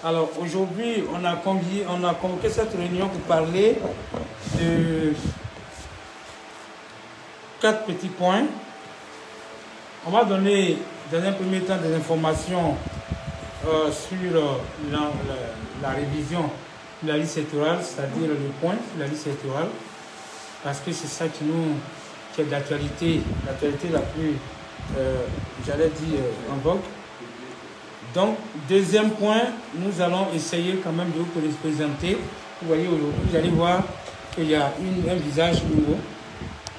Alors aujourd'hui, on a convoqué cette réunion pour parler de 4 petits points. On va donner dans un premier temps des informations sur la révision de la liste électorale, c'est-à-dire le point sur la liste électorale, parce que c'est ça qui est d'actualité, l'actualité la plus, j'allais dire, en vogue. Donc, deuxième point, nous allons essayer quand même de vous présenter. Vous voyez aujourd'hui, vous allez voir qu'il y a un visage nouveau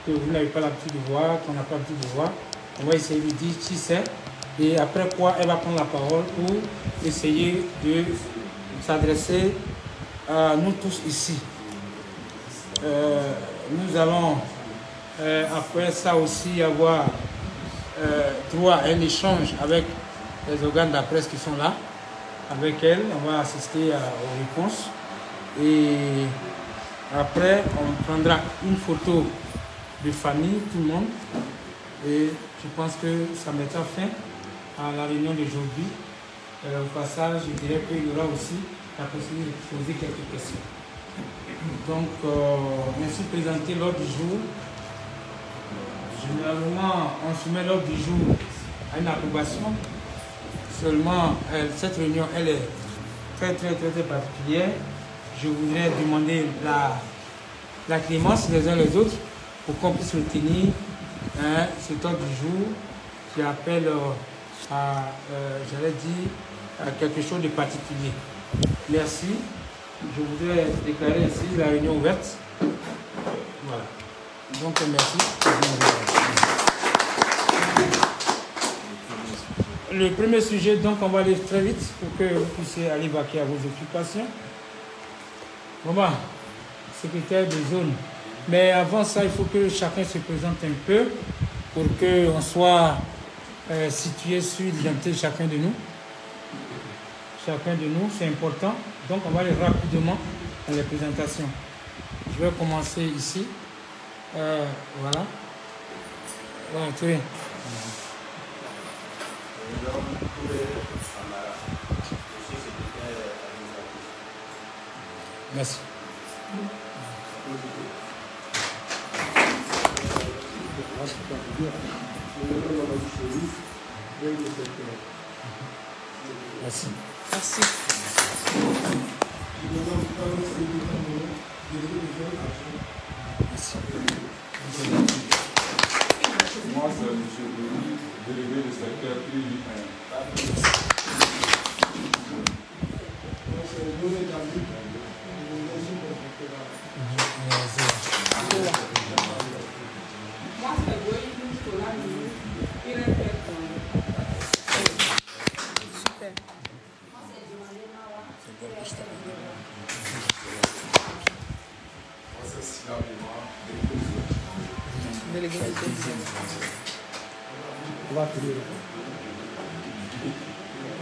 que vous n'avez pas l'habitude de voir, qu'on n'a pas l'habitude de voir. On va essayer de dire qui c'est et après quoi elle va prendre la parole pour essayer de s'adresser à nous tous ici. Nous allons après ça aussi avoir droit à un échange avec les organes de la presse qui sont là. Avec elle, on va assister aux réponses. Et après, on prendra une photo de famille, tout le monde. Et je pense que ça mettra fin à la réunion d'aujourd'hui. Au passage, je dirais qu'il y aura aussi la possibilité de poser quelques questions. Donc, ainsi présenté l'ordre du jour. Généralement, on soumet l'ordre du jour à une approbation. Seulement, cette réunion, elle est très particulière. Je voudrais demander la clémence les uns les autres pour qu'on puisse retenir cet ordre du jour qui appelle à, j'allais dire, à quelque chose de particulier. Merci. Je voudrais déclarer ici la réunion ouverte. Voilà. Donc, merci. Le premier sujet, donc, on va aller très vite pour que vous puissiez aller vaquer à vos occupations. Bon, secrétaire de zone. Mais avant ça, il faut que chacun se présente un peu pour qu'on soit situé sur l'identité de chacun de nous. Chacun de nous, c'est important. Donc, on va aller rapidement dans les présentations. Je vais commencer ici. Voilà. Voilà, très bien. Merci. Merci. Merci. Moi, c'est M. Denis, délégué du secteur UIN.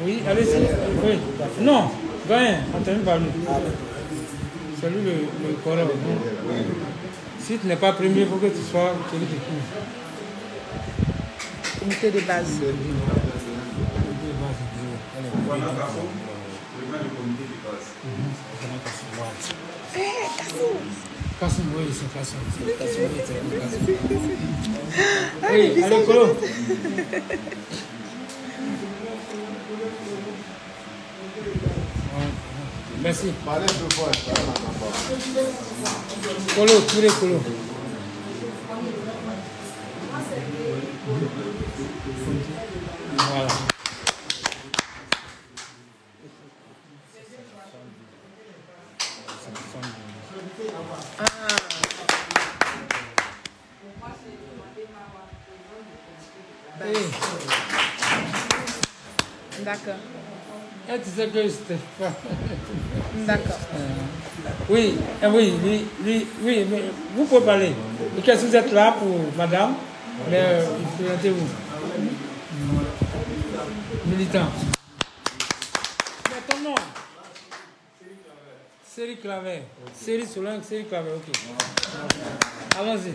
Oui, allez-y. Oui. Non, rien. Attendez par nous. Salut le corps. Si tu n'es pas premier, il faut que tu sois celui qui court. Comité de base. Kassim, oui, c'est Kassim. Oui, allez, Colo. Merci. Colo, tous les Colo. Voilà. D'accord. Et tu sais que c'était pas... D'accord. Oui, oui, mais vous pouvez parler. Et qu'est-ce que vous êtes là pour madame? Mais présentez-vous. Militant. Mais ton nom? Série Claver. Série Solange, Série Claver, ok. Allons-y.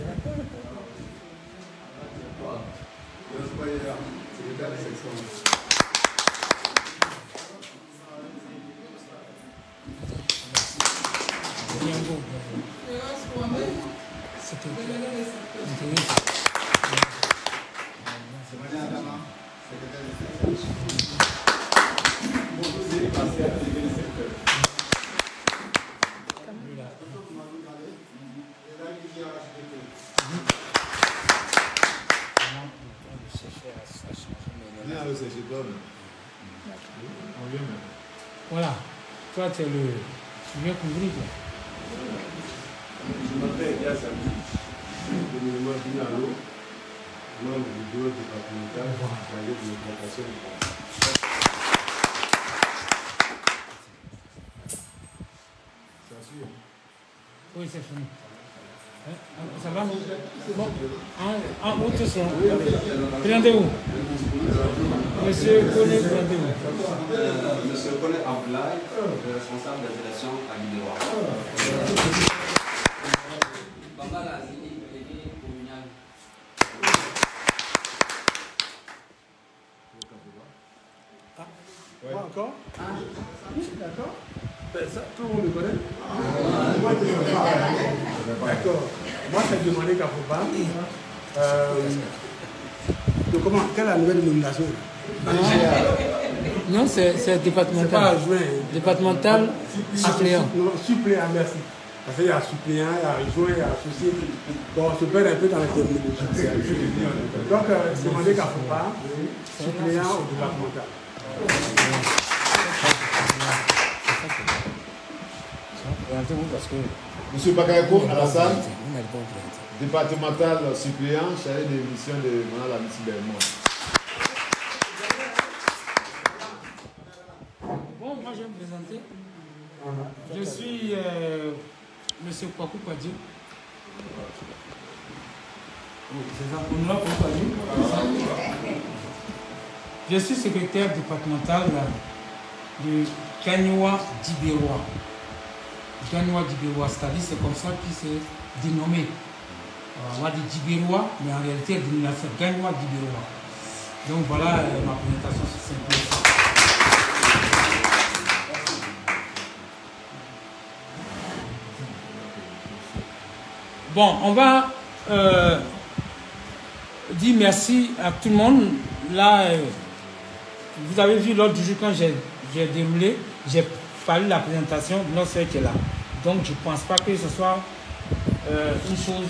Voilà. Toi, tu es le. Tu viens couvrir. Je m'appelle Elias Abdi. Je suis membre du bureau départemental chargé de l'implantation du parti. Ça suit. Oui, c'est fini. Ça va? Bon, où tous sont? Présentez-vous. Monsieur Kone, présentez-vous. Monsieur Kone Abdoulaye, responsable des élections à Guideroy. Bambala Zini, délégué communal. Quoi encore? D'accord. Ça, tout le monde le connaît? Moi, je ne le connais pas. D'accord. Moi, c'est demandé qu'à Fouba. Comment? Quelle est la nouvelle nomination? Non, c'est départemental. C'est pas adjoint. Départemental suppléant. Non, suppléant, merci. Parce qu'il y a suppléant, il y a adjoint, il y a associé. Bon, on se perd un peu dans la terminologie. Donc, c'est demandé qu'à Fouba, suppléant au départemental. Parce que Monsieur Bakayoko Alassane, départemental suppléant, chargé de mission de Mme Lamiti Bermond. bon, moi je vais me présenter. Je suis Monsieur Kwaku Kwadji. C'est ça, on l'a pour Kwadji. Je suis secrétaire départemental du Gagnoua d'Ibérois. Gagnoua d'Ibérois, c'est-à-dire c'est comme ça qu'il s'est dénommé. On va dire d'Ibérois, mais en réalité, c'est Gagnoua d'Ibérois. Donc voilà ma présentation sur simple. Bon, on va dire merci à tout le monde. Là, vous avez vu l'ordre du jour quand j'ai déroulé, j'ai parlé de la présentation de notre soeur qui est là. Donc, je ne pense pas que ce soit une chose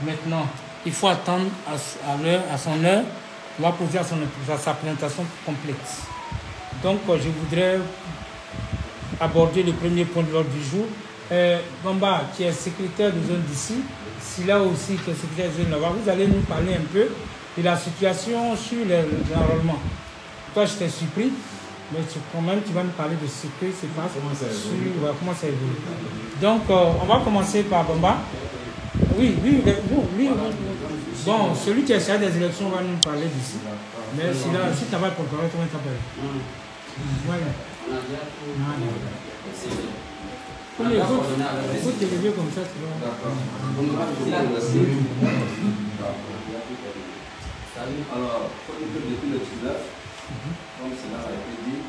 maintenant. Il faut attendre à son heure. On va poser à sa présentation complète. Donc, je voudrais aborder le premier point de l'ordre du jour. Bamba, qui est secrétaire de zone d'ici, Sila aussi, qui est secrétaire de zone là-bas, vous allez nous parler un peu de la situation sur l'enrôlement. Toi, je t'ai surpris, mais quand même, tu vas nous parler de ce que c'est pas comment ça évolue. Donc, on va commencer par Bamba. Oui. Bon, celui qui est chargé des élections va nous parler d'ici. Mais si tu n'as pas le porte-parole, comment t'appelles? Voilà. Il faut te lever comme ça, tu vois. Alors, depuis le 19, comme cela a été dit,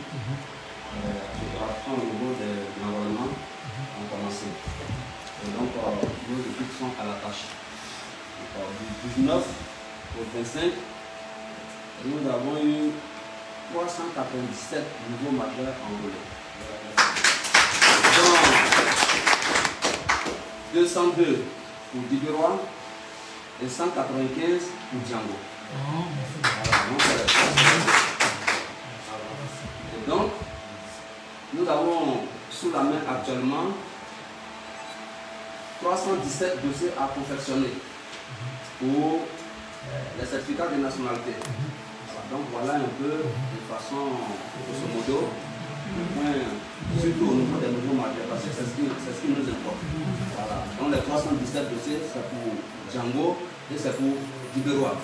les opérations au niveau de l'environnement ont commencé. Et donc, nos équipes sont à la tâche. Donc, du 19 au 25, nous avons eu 397 nouveaux majeurs enrôlés. Donc, 202 pour Dibérois et 195 pour Django. Et donc, nous avons sous la main actuellement 317 dossiers à confectionner pour les certificats de nationalité. Donc voilà un peu de façon, grosso modo, surtout au niveau des nouveaux majeurs, parce que c'est ce qui nous importe. Voilà. Donc les 317 dossiers, c'est pour Django et c'est pour Dibérois.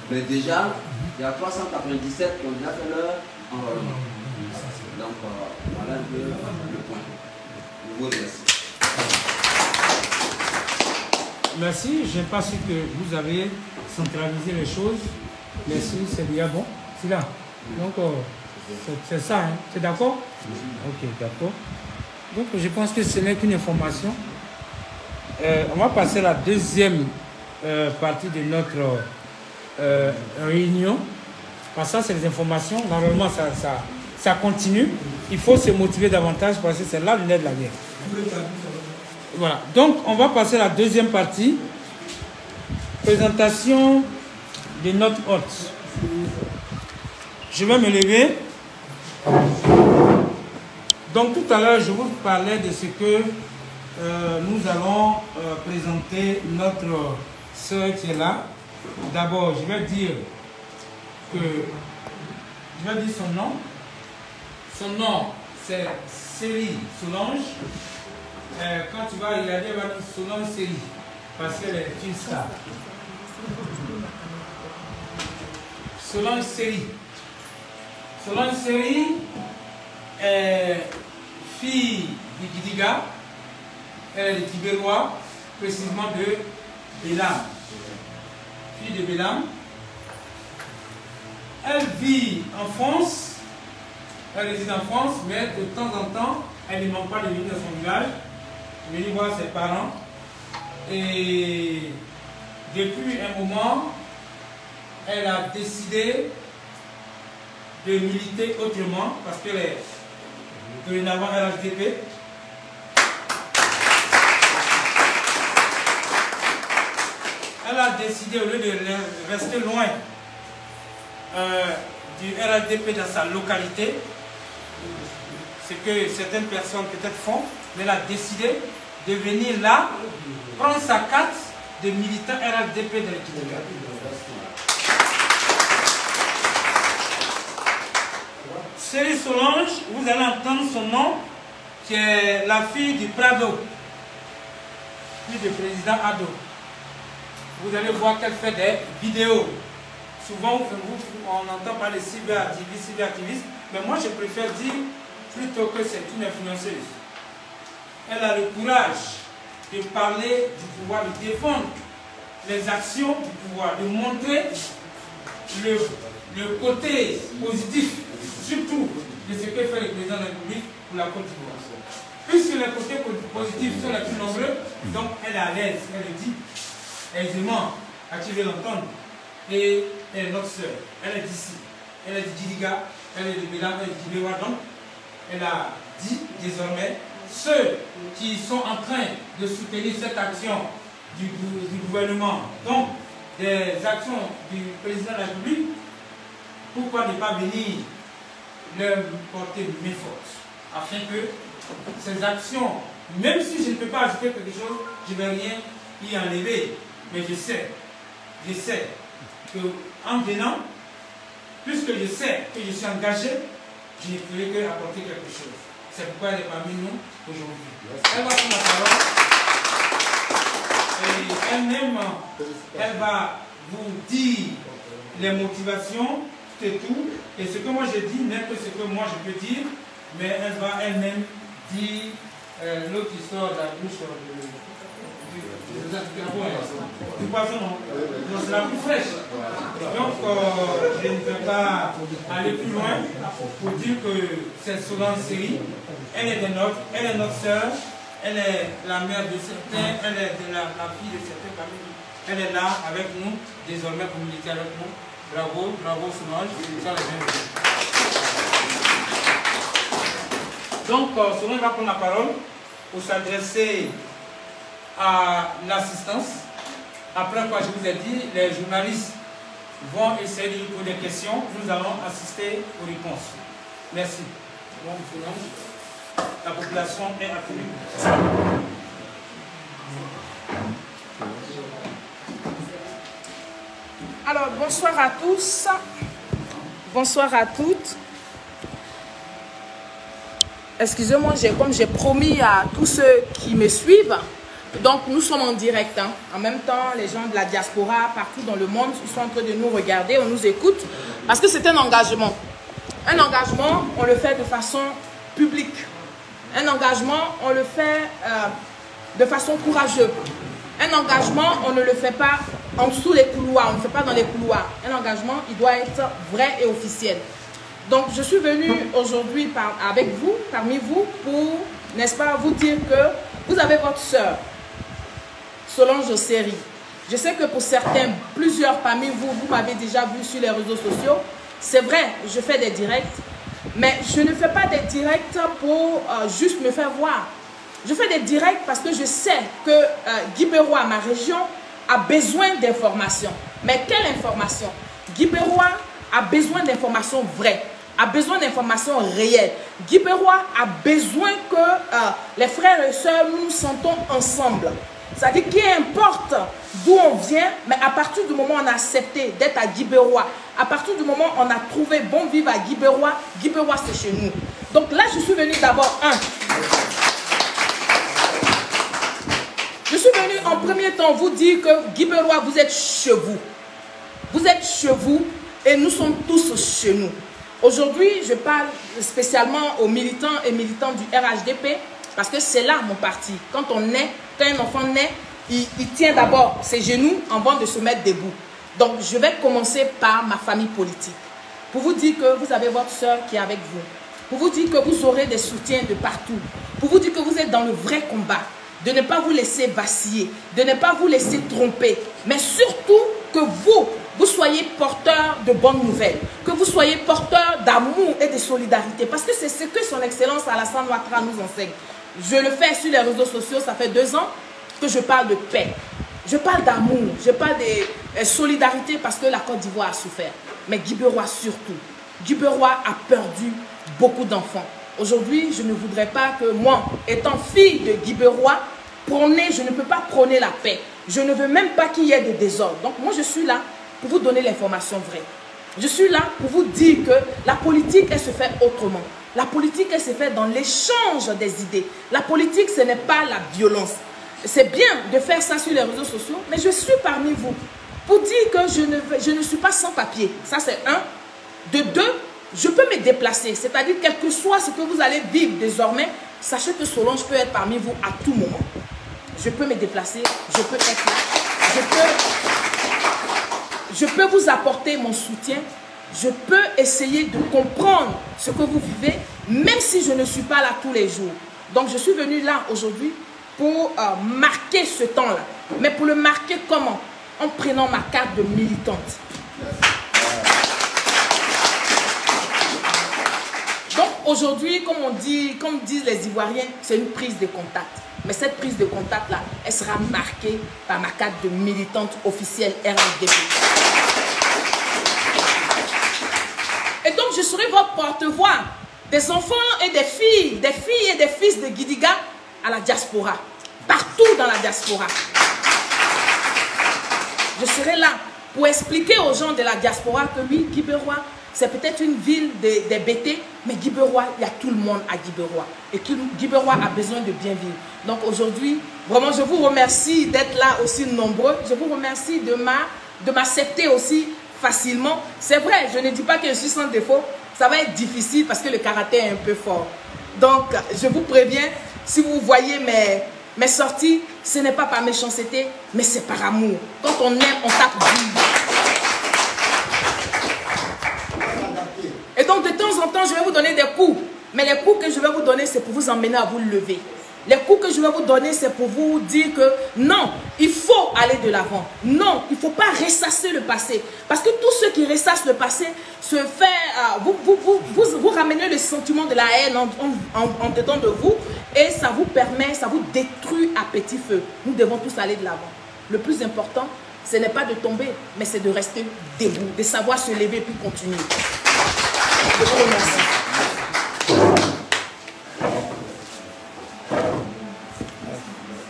Mais déjà, il y a 397 qui ont déjà fait leur enrôlement. Donc voilà un peu le point. Je vous remercie. Merci, je n'ai pas su que vous avez centralisé les choses. Merci, c'est bien bon. C'est là. Donc, c'est ça, hein. C'est d'accord? Ok, d'accord. Donc, je pense que ce n'est qu'une information. On va passer à la deuxième partie de notre réunion. Parce que ça, c'est les informations. Normalement, ça continue. Il faut se motiver davantage parce que c'est là le nerf de la guerre. Voilà. Donc, on va passer à la deuxième partie. Présentation de notre hôte. Je vais me lever. Donc, tout à l'heure, je vous parlais de ce que nous allons présenter notre sœur qui est là. D'abord, je vais dire son nom. Son nom, c'est Série Solange. Quand tu vas regarder, elle va dire Solange Série, parce qu'elle est une star. Solange Série. Solange Série est fille de Gidiga. Elle est de Tibérois, précisément de Bélam. Fille de Bélam. Elle vit en France. Elle réside en France, mais de temps en temps, elle ne manque pas de venir dans son village, venir voir ses parents. Et depuis un moment, elle a décidé de militer autrement, parce qu'elle est dorénavant RHDP. Elle a décidé, au lieu de rester loin du RHDP dans sa localité, ce que certaines personnes peut-être font, mais elle a décidé de venir là, prendre sa carte de militant RHDP de l'équipe. Série Solange, vous allez entendre son nom, qui est la fille du Prado, fille du président Ado. Vous allez voir qu'elle fait des vidéos. Souvent, on entend parler de cyberaktivisme, mais moi je préfère dire plutôt que c'est une influenceuse. Elle a le courage de parler du pouvoir, de défendre les actions du pouvoir, de montrer le côté positif, surtout de ce que fait le président de la République pour la Côte d'Ivoire. Puisque les côtés positifs sont les plus nombreux, donc elle est à l'aise, elle le dit aisément, à qui veut l'entendre. Et elle est notre soeur, elle est d'ici, elle est de Gidiga, elle est de Bélam, elle est de Tibérois. Donc, elle a dit désormais, ceux qui sont en train de soutenir cette action du gouvernement, donc des actions du président de la République, pourquoi ne pas venir leur porter main forte, afin que ces actions, même si je ne peux pas ajouter quelque chose, je ne vais rien y enlever, mais je sais qu'en venant, puisque je sais que je suis engagé, je ne ferai que apporter quelque chose. C'est pourquoi elle est parmi nous aujourd'hui. Elle va prendre la parole et elle-même, elle va vous dire les motivations, c'est tout. Et ce que moi je dis n'est que ce que moi je peux dire, mais elle va elle-même dire l'autre histoire de la bouche du poisson. Non, c'est la plus fraîche. Donc, je ne vais pas aller plus loin pour dire que c'est Solange Série. Elle est de nôtres, elle est notre soeur, elle est la mère de certains, elle est de la fille de certains familles. Elle est là avec nous, désormais pour militer avec nous. Bravo, bravo Solange. Donc, Solange va prendre la parole pour s'adresser à l'assistance. Après quoi, je vous ai dit, les journalistes vont essayer de lui poser des questions. Nous allons assister aux réponses. Merci. Bon, Solange, la population est accueillie. Alors, bonsoir à tous. Bonsoir à toutes. Excusez-moi, comme j'ai promis à tous ceux qui me suivent, donc nous sommes en direct. Hein. En même temps, les gens de la diaspora, partout dans le monde, ils sont en train de nous regarder, on nous écoute, parce que c'est un engagement. Un engagement, on le fait de façon publique. Un engagement, on le fait de façon courageuse. Un engagement, on ne le fait pas en dessous les couloirs, on ne le fait pas dans les couloirs. Un engagement, il doit être vrai et officiel. Donc, je suis venue aujourd'hui avec vous, parmi vous, pour, n'est-ce pas, vous dire que vous avez votre sœur, Solange Série. Je sais que pour certains, plusieurs parmi vous, vous m'avez déjà vu sur les réseaux sociaux. C'est vrai, je fais des directs, mais je ne fais pas des directs pour juste me faire voir. Je fais des directs parce que je sais que Guy-Beroy, ma région, a besoin d'informations. Mais quelle information? Guy-Beroy a besoin d'informations vraies, a besoin d'informations réelles. Guy-Beroy a besoin que les frères et sœurs, nous nous sentons ensemble. C'est-à-dire qu'il importe d'où on vient, mais à partir du moment où on a accepté d'être à Guy-Beroy, à partir du moment où on a trouvé bon vivre à Guy-Beroy, Guy-Beroy c'est chez nous. Donc là, je suis venu d'abord, je suis venu en premier temps vous dire que Guy-Beroy, vous êtes chez vous. Vous êtes chez vous et nous sommes tous chez nous. Aujourd'hui, je parle spécialement aux militants et militantes du RHDP parce que c'est là mon parti. Quand on naît, quand un enfant naît, il tient d'abord ses genoux avant de se mettre debout. Donc, je vais commencer par ma famille politique. Pour vous dire que vous avez votre soeur qui est avec vous. Pour vous dire que vous aurez des soutiens de partout. Pour vous dire que vous êtes dans le vrai combat. De ne pas vous laisser vaciller. De ne pas vous laisser tromper. Mais surtout que vous soyez porteur de bonnes nouvelles. Que vous soyez porteur d'amour et de solidarité. Parce que c'est ce que son Excellence Alassane Ouattara nous enseigne. Je le fais sur les réseaux sociaux, ça fait 2 ans que je parle de paix. Je parle d'amour, je parle de solidarité parce que la Côte d'Ivoire a souffert. Mais Guy-Beroy surtout. Guy-Beroy a perdu beaucoup d'enfants. Aujourd'hui, je ne voudrais pas que moi, étant fille de Guy-Beroy, je ne peux pas prôner la paix. Je ne veux même pas qu'il y ait de désordre. Donc moi, je suis là pour vous donner l'information vraie. Je suis là pour vous dire que la politique, elle se fait autrement. La politique, elle se fait dans l'échange des idées. La politique, ce n'est pas la violence. C'est bien de faire ça sur les réseaux sociaux, mais je suis parmi vous pour dire que je ne suis pas sans papier. Ça, c'est 1. De 2, je peux me déplacer. C'est-à-dire, quel que soit ce que vous allez vivre désormais, sachez que Solange peut être parmi vous à tout moment. Je peux me déplacer, je peux être là, je peux vous apporter mon soutien. Je peux essayer de comprendre ce que vous vivez, même si je ne suis pas là tous les jours. Donc, je suis venue là aujourd'hui pour marquer ce temps-là. Mais pour le marquer comment? En prenant ma carte de militante. Donc, aujourd'hui, comme disent les Ivoiriens, c'est une prise de contact. Mais cette prise de contact-là, elle sera marquée par ma carte de militante officielle RHDP. Et donc, je serai votre porte-voix des enfants et des filles et des fils de Guidiga à la diaspora, partout dans la diaspora. Je serai là pour expliquer aux gens de la diaspora que oui, Guy-Beroy, c'est peut-être une ville des BT, mais Guy-Beroy, il y a tout le monde à Guy-Beroy. Et Guy-Beroy a besoin de bien vivre. Donc aujourd'hui, vraiment, je vous remercie d'être là aussi nombreux. Je vous remercie de m'accepter aussi facilement. C'est vrai, je ne dis pas que je suis sans défaut. Ça va être difficile parce que le karaté est un peu fort. Donc, je vous préviens, si vous voyez mes sorties, ce n'est pas par méchanceté, mais c'est par amour. Quand on aime, on tape vive. Et donc, de temps en temps, je vais vous donner des coups. Mais les coups que je vais vous donner, c'est pour vous emmener à vous lever. Les coups que je vais vous donner, c'est pour vous dire que non, il faut aller de l'avant. Non, il ne faut pas ressasser le passé. Parce que tous ceux qui ressassent le passé se fait, vous ramenez le sentiment de la haine en dedans de vous et ça vous permet, ça vous détruit à petit feu. Nous devons tous aller de l'avant. Le plus important, ce n'est pas de tomber, mais c'est de rester debout, de savoir se lever puis continuer. Je vous remercie.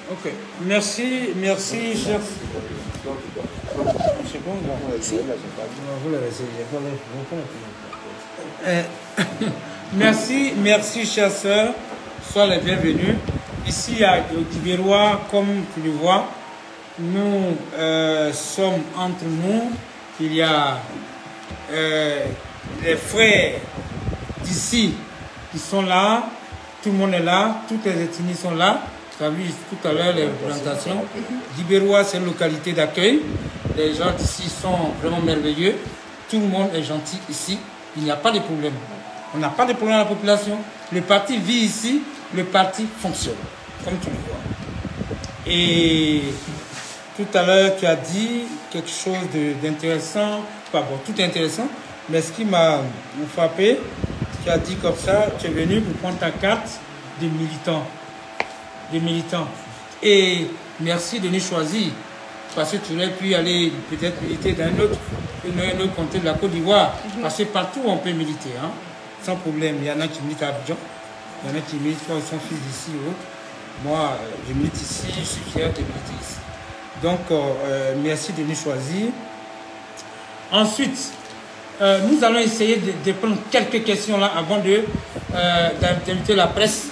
Ok, merci, cher. C'est bon, vous le laissez. Merci, chère sœur. Sois les bienvenus. Ici à Guy-Beroy, comme tu le vois, nous sommes entre nous. Il y a les frères d'ici qui sont là. Tout le monde est là. Toutes les ethnies sont là. Tu as vu tout à l'heure les présentations. Guy-Beroy, c'est une localité d'accueil. Les gens d'ici sont vraiment merveilleux. Tout le monde est gentil ici. Il n'y a pas de problème. On n'a pas de problème à la population. Le parti vit ici. Le parti fonctionne. Comme tu le vois. Et tout à l'heure, tu as dit quelque chose d'intéressant, pas bon, tout intéressant, mais ce qui m'a frappé, tu as dit comme ça, tu es venu pour prendre ta carte de militant. Et merci de nous choisir, parce que tu aurais pu aller peut-être militer dans un autre comté de la Côte d'Ivoire, parce que partout on peut militer, hein, sans problème. Il y en a qui militent à Abidjan, il y en a qui militent, ils sont fils d'ici ou autre. Moi, je milite ici, je suis fier de militer ici. Donc, merci de nous choisir. Ensuite, nous allons essayer de prendre quelques questions là avant d'inviter la presse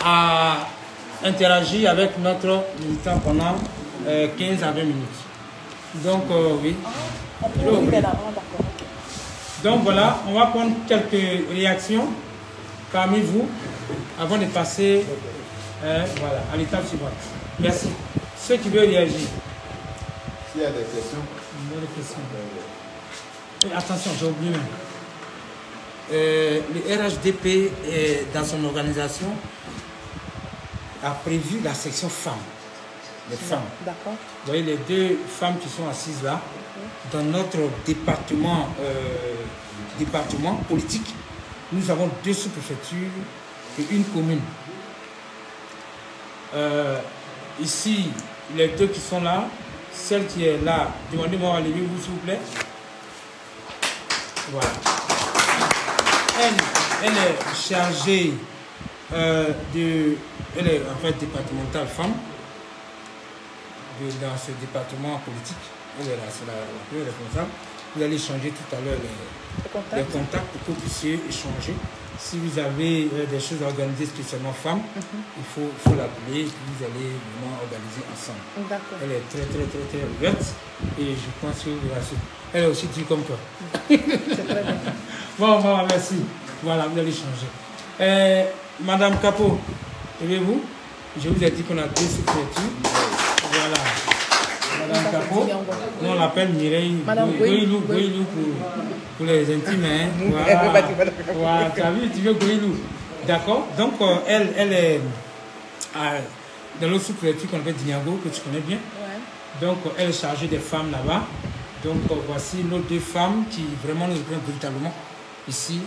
à interagir avec notre militant pendant 15 à 20 minutes. Donc, oui. Donc, voilà, on va prendre quelques réactions parmi vous avant de passer voilà, à l'étape suivante. Merci. Ceux qui veulent réagir. S'il y a des questions. Attention, j'ai oublié. Le RHDP, dans son organisation, a prévu la section femmes. Les femmes. D'accord. Vous voyez les deux femmes qui sont assises là. Dans notre département politique, nous avons 2 sous-préfectures et une commune. Ici, les 2 qui sont là, celle qui est là, demandez-moi, levez-vous s'il vous plaît. Voilà. Elle est chargée elle est en fait départementale femme dans ce département politique. Elle est là, c'est la plus responsable. Vous allez changer tout à l'heure les contacts pour que vous puissiez échanger. Si vous avez des choses à organiser spécialement femmes, il faut l'appeler et puis vous allez vraiment organiser ensemble. Elle est très ouverte et je pense que elle est aussi dure comme toi. C'est très bien. Bon, merci. Voilà, vous allez changer. Madame Capot, aimez-vous? Je vous ai dit qu'on a 2 sous-préfectures. Voilà. Madame Capot, nous on l'appelle Mireille Goïlou pour les intimes. Hein. Voilà, tu as vu, tu veux Goïlou. D'accord. Donc, elle est dans l'autre sous-préfecture qu'on appelle Diniago, que tu connais bien. Ouais. Donc, elle est chargée des femmes là-bas. Donc, voici nos 2 femmes qui vraiment nous représentent véritablement ici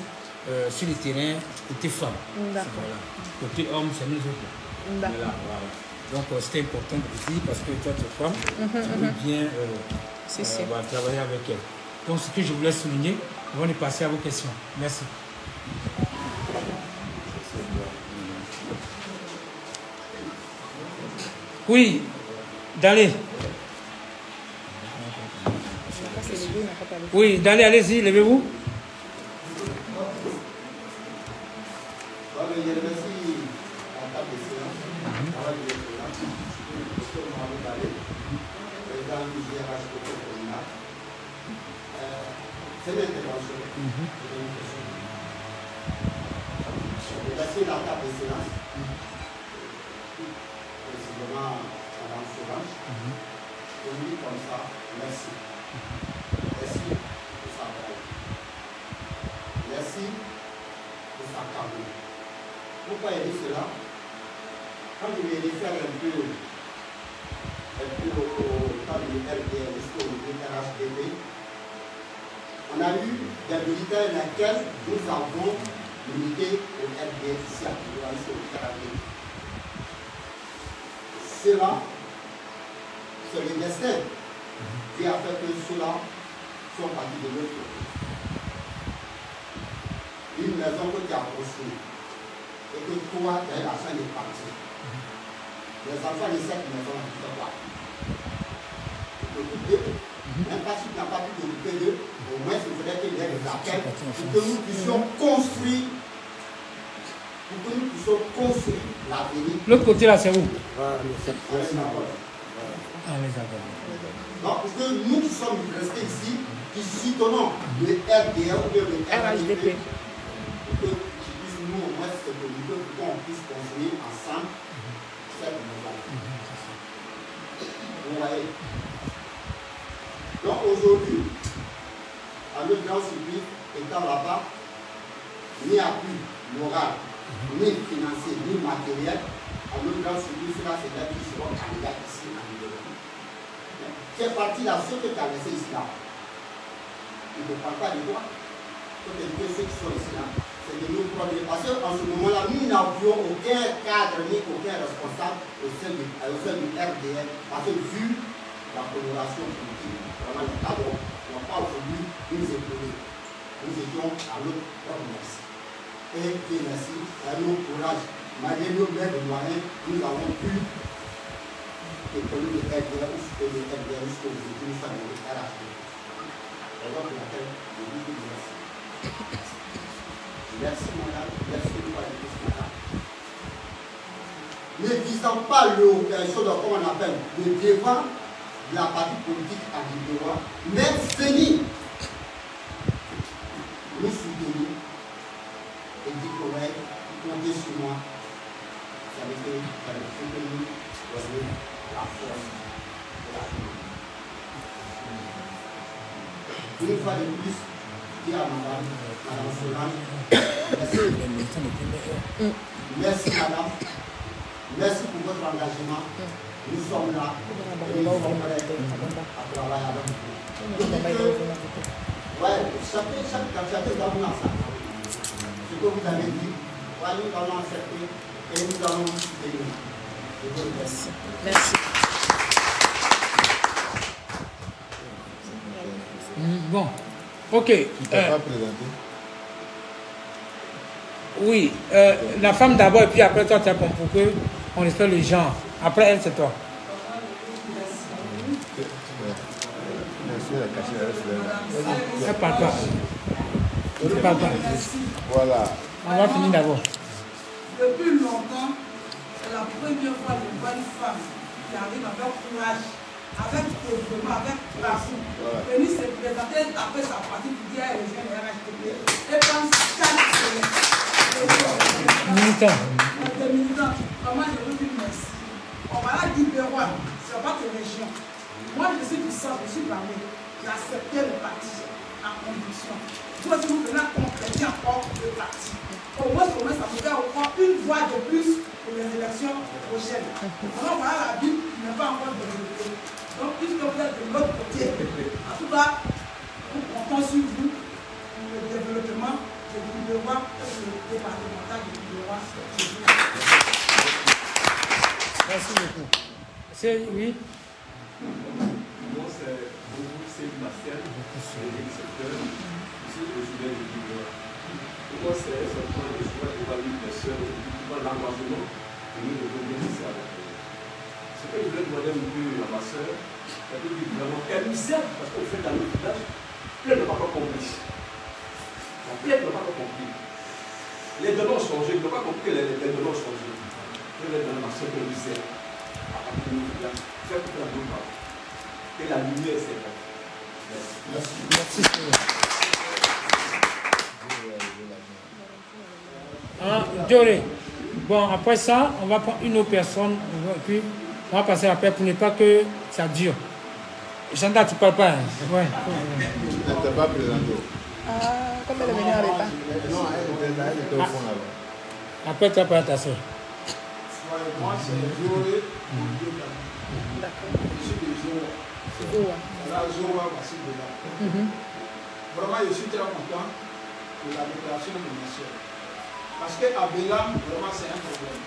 sur le terrain côté femmes. Voilà. Côté hommes, c'est nous autres. Voilà. Donc, c'était important de le dire parce que toi, tu es femme, tu veux bien travailler avec elle. Donc, ce que je voulais souligner avant de passer à vos questions. Merci. Oui, d'aller. Oui, d'aller, allez-y, levez-vous. C'est l'intervention. Merci la table de séance. Précisément, Madame Solange. Je vous dis comme ça, merci. Merci de sa parole. Merci de sa parole. Pourquoi elle dit cela? Quand je vais faire un peu au temps du RDL jusqu'au RHDP, on a eu des militaires dans lesquels nous avons milité au RDL ici à RHDP. Cela, c'est le destin qui a fait que ceux-là sont partis de l'autre côté. Une maison que tu as construite et que toi, tu as l'argent de partir. Les enfants de cette maison, ils ne savent pas. Même pas si tu n'as pas pu t'occuper d'eux, au moins il faudrait qu'il y ait des appels pour que nous puissions construire. Pour que nous puissions construire l'avenir. L'autre côté là, c'est où? Donc, pour que nous qui sommes restés ici, qui soutenons le RDL ou le RHDP, pour que nous, au moins, se communiquer pour qu'on puisse construire ensemble cette maison. Vous voyez? Donc aujourd'hui, à notre grand surprise, étant là-bas, ni appui moral, ni financier, ni matériel, à notre grand surprise, cela c'est là qui seront candidats ici en Libérie. Tu es parti là, ceux que tu as laissés ici là. Ils ne parlent pas de toi. Il faut te dire ceux qui sont ici là. C'est de nous prendre. Parce qu'en ce moment-là, nous n'avions aucun cadre ni aucun responsable au sein du RDR. Parce que vu la coloration politique, vraiment les cadres n'ont pas voulu nous épauler. Nous étions à notre propre merci. Et Dieu merci, à nos courage, malgré nos mains de moyens, nous avons pu épauler le RDR ou soutenir le RDR jusqu'au bout de nous faire le RHD. Raison pour laquelle je vous dis merci. Merci madame, merci de nous parler de ce matin. Ne visant pas comment on appelle, le débat de la partie politique à Libérois, mais venir nous soutenir et dire que ouais, comptez sur moi. Ça veut dire que nous donner la force de la vie. Une fois de plus, dis à madame Solange, merci madame, merci pour votre engagement. Nous sommes là et nous sommes prêts à travailler avec vous. Ouais, chacun d'entre nous ce que vous avez dit, ouais, nous allons accepter et nous allons vous soutenir. Je vous remercie. Merci. Bon, ok. Tu t'es pas présenté? Oui, la femme d'abord et puis après toi, tu as compris que on espère les gens. Après elle, c'est toi. Ça parle pas. Ça parle pas. Voilà. On va finir d'abord. Depuis longtemps, c'est la première fois que je vois une femme qui arrive avec courage, avec développement, avec bravoure. Venir se présenter après sa partie pour dire les gens de RHTP. Et prendre 4 militants. Des militants. Vraiment, je vous dis merci. On va la Libérois, ce n'est pas tes régions. Moi, je suis du centre, je suis parmi. D'accepter le parti en condition. Vous aussi, vous venez à compléter encore le parti. Au moins, ça vous fait encore une voix de plus pour les élections prochaines. Alors, voilà la Bible qui n'est pas encore développée. Donc, puisque vous êtes de l'autre côté, en tout cas, nous comptons sur vous pour le développement de Libérois et le départemental de Libérois. Merci beaucoup. C'est oui. Moi, c'est Marcel, secteur, ici le juillet de Libérois. Pour moi, c'est un point de choix de value des sœurs, l'engagement que nous devons bénéficier avec eux. Ce que je voulais demander un peu à ma sœur, c'est de dire vraiment qu'elle nous aide, parce qu'au fait, dans notre village, plein de pas compris. Plein de pas compris. Les donnants ont changé, ils n'ont pas compris que les donnants ont changé. Je voulais demander à ma sœur qu'elle nous aide à partir de notre village, faire tout un autre. Et la lumière, c'est vrai. Merci. Merci. Doré. Bon, après ça, on va prendre une autre personne, et puis on va passer après pour ne pas que ça dure. Chanda, tu parles pas. Hein? Ouais. Tu ne t'es pas présenté. Comme elle est venue avec pas. Non, elle était au fond là-bas. Après, tu vas parler à ta soeur. Moi, c'est Doré. D'accord. Je suis de Zoa. Là, Zoa, voici de là. Vraiment, je suis très content de la déclaration de ma soeur. Parce qu'à Bélam, vraiment, c'est un problème.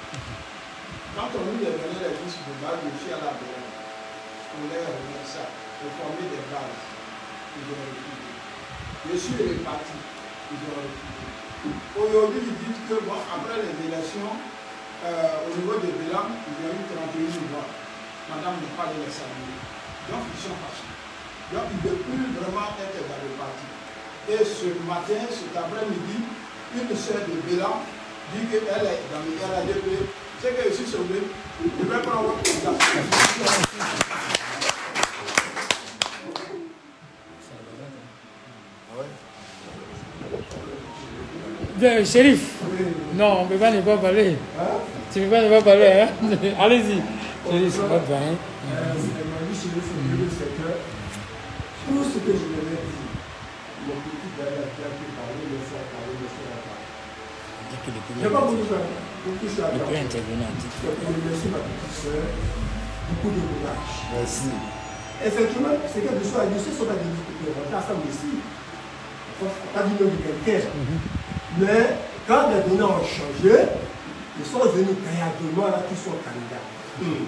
Quand on nous donnait les listes de base, je suis à la Bélam. On les remet ça, de former des bases. Ils ont refusé. Je suis réparti. Ils ont refusé. Aujourd'hui, ils disent que bon, après les élections, au niveau de Bélam, ils ont eu 31 voix. Madame n'est pas de les saluer. Donc, ils sont fâchés. Donc, ils ne peuvent plus vraiment être dans le parti. Et ce matin, cet après-midi, une sœur de Bélan dit qu'elle est dans le RADP. C'est que je suis sauvé. Je vais prendre votre contact. Chérif, non, on ne peut pas ne pas parler. Tu ne peux pas ne pas parler. Hein? Allez-y. Chérif, c'est pas bien. Tout ce que je devais dire, le petit derrière qui a pu parler, le faire parler, le faire parler. Je n'ai pas voulu faire beaucoup de choses. Je remercie ma petite soeur, beaucoup de courage. Merci. effectivement, c'est quelque chose à dire, ce sont pas des discussions ensemble ici. Pas du nom de quelqu'un. Mais quand les données ont changé, ils sont venus créativement là qui sont candidats. C'est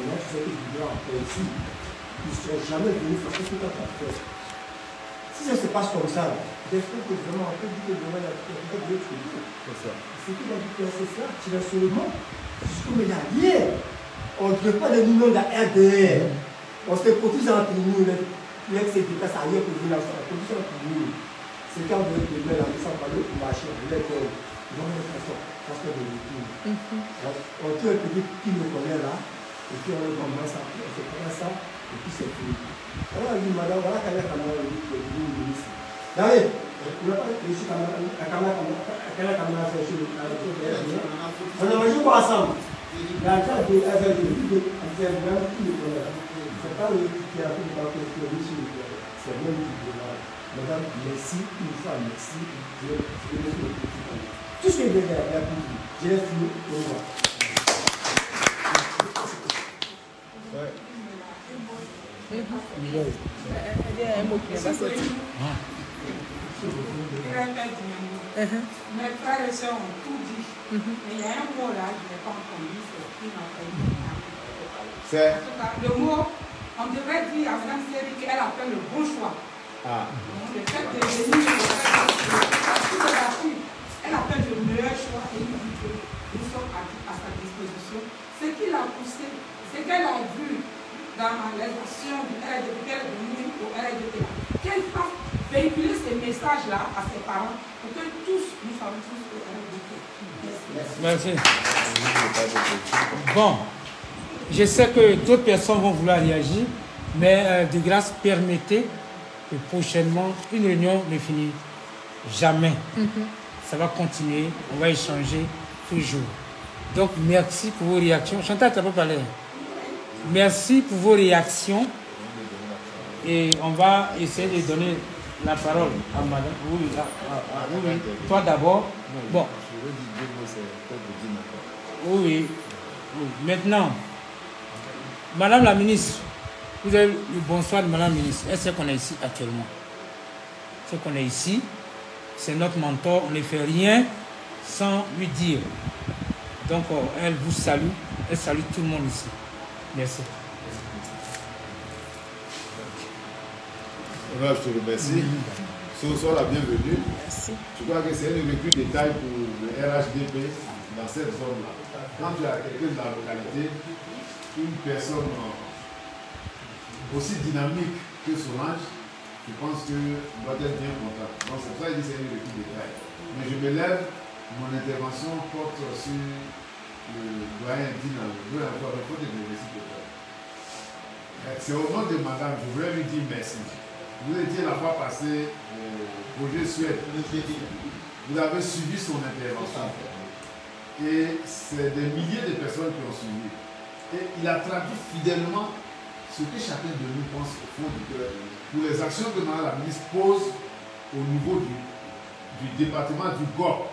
moi qui sais que je dois après ici. Ils ne sont jamais venus faire ce que tu as fait. Si ça se passe comme ça, j'espère que vraiment on peut dire que demain il y a peut-être d'autres choses. C'est qu'il a dit que c'est ça, tu l'as seulement. Jusqu'au mais il n'y a rien. On ne trouve pas de numéro de la RDR. On se cotise entre nous, l'ex-état, ça n'a rien que vous la cotise entre nous. C'est quand vous êtes la descente par le marché, vous êtes dans une façon, parce que de l'étude. On tue un petit qui nous connaît là, et puis on commence à faire ça, et puis c'est fini. Alors, il dit, madame, voilà quelle est la caméra de l'ministre. D'ailleurs, on n'a pas réussi à la caméra sur le on a mangé quoi ensemble? L'argent de FLD, c'est vraiment qui le connaît. C'est pas le qui a fait le papier sur le sur c'est même qui le connaît. Madame, merci, une fois, merci. Tout ce que je veux dire, je l'ai fini pour moi. Il y a un mot qui va sortir. Mes frères et sœurs ont tout dit. Mais il y a un mot là, je n'ai pas entendu, c'est ce qui m'a fait. Le mot, on devrait dire à Mme Seri qu'elle a fait le bon choix. Le fait de venir, elle a fait le meilleur choix et nous dit que nous sommes à sa disposition. Ce qui l'a poussé, c'est qu'elle a vu dans les actions du RDP, qu'elle est venue au RDP, qu'elle fasse véhiculer ces messages-là à ses parents pour que tous, nous savons tous au RDP. Merci. Bon, je sais que d'autres personnes vont vouloir réagir, mais de grâce, permettez que prochainement, une réunion ne finit jamais. Ça va continuer, on va échanger toujours. Donc, merci pour vos réactions. Chantal, tu n'as pas parlé. Merci pour vos réactions. Et on va essayer de donner la parole à madame. Oui, oui. Toi d'abord. Bon. Oui. Maintenant, madame la ministre, vous avez le bonsoir de madame la ministre. Elle sait qu'on est ici actuellement. C'est qu'on est ici. C'est notre mentor. On ne fait rien sans lui dire. Donc, elle vous salue. Elle salue tout le monde ici. Merci. Je te remercie. Sois la bienvenue. Merci. Je crois que c'est un recul détail pour le RHDP dans cette zone-là. Quand tu as quelqu'un dans la localité, une personne aussi dynamique que Solange, je pense qu'il doit être bien content. Donc c'est pour ça que c'est un recul détail. Mais je me lève, mon intervention porte sur le doyen Dina. Je veux encore une fois de remercier. C'est au nom de madame, je voulais lui dire merci. Vous étiez la fois passée au projet Suède. Vous avez suivi son intervention. Et c'est des milliers de personnes qui ont suivi. Et il a traduit fidèlement ce que chacun de nous pense au fond du cœur. Pour les actions que madame la ministre pose au niveau du département du GOP.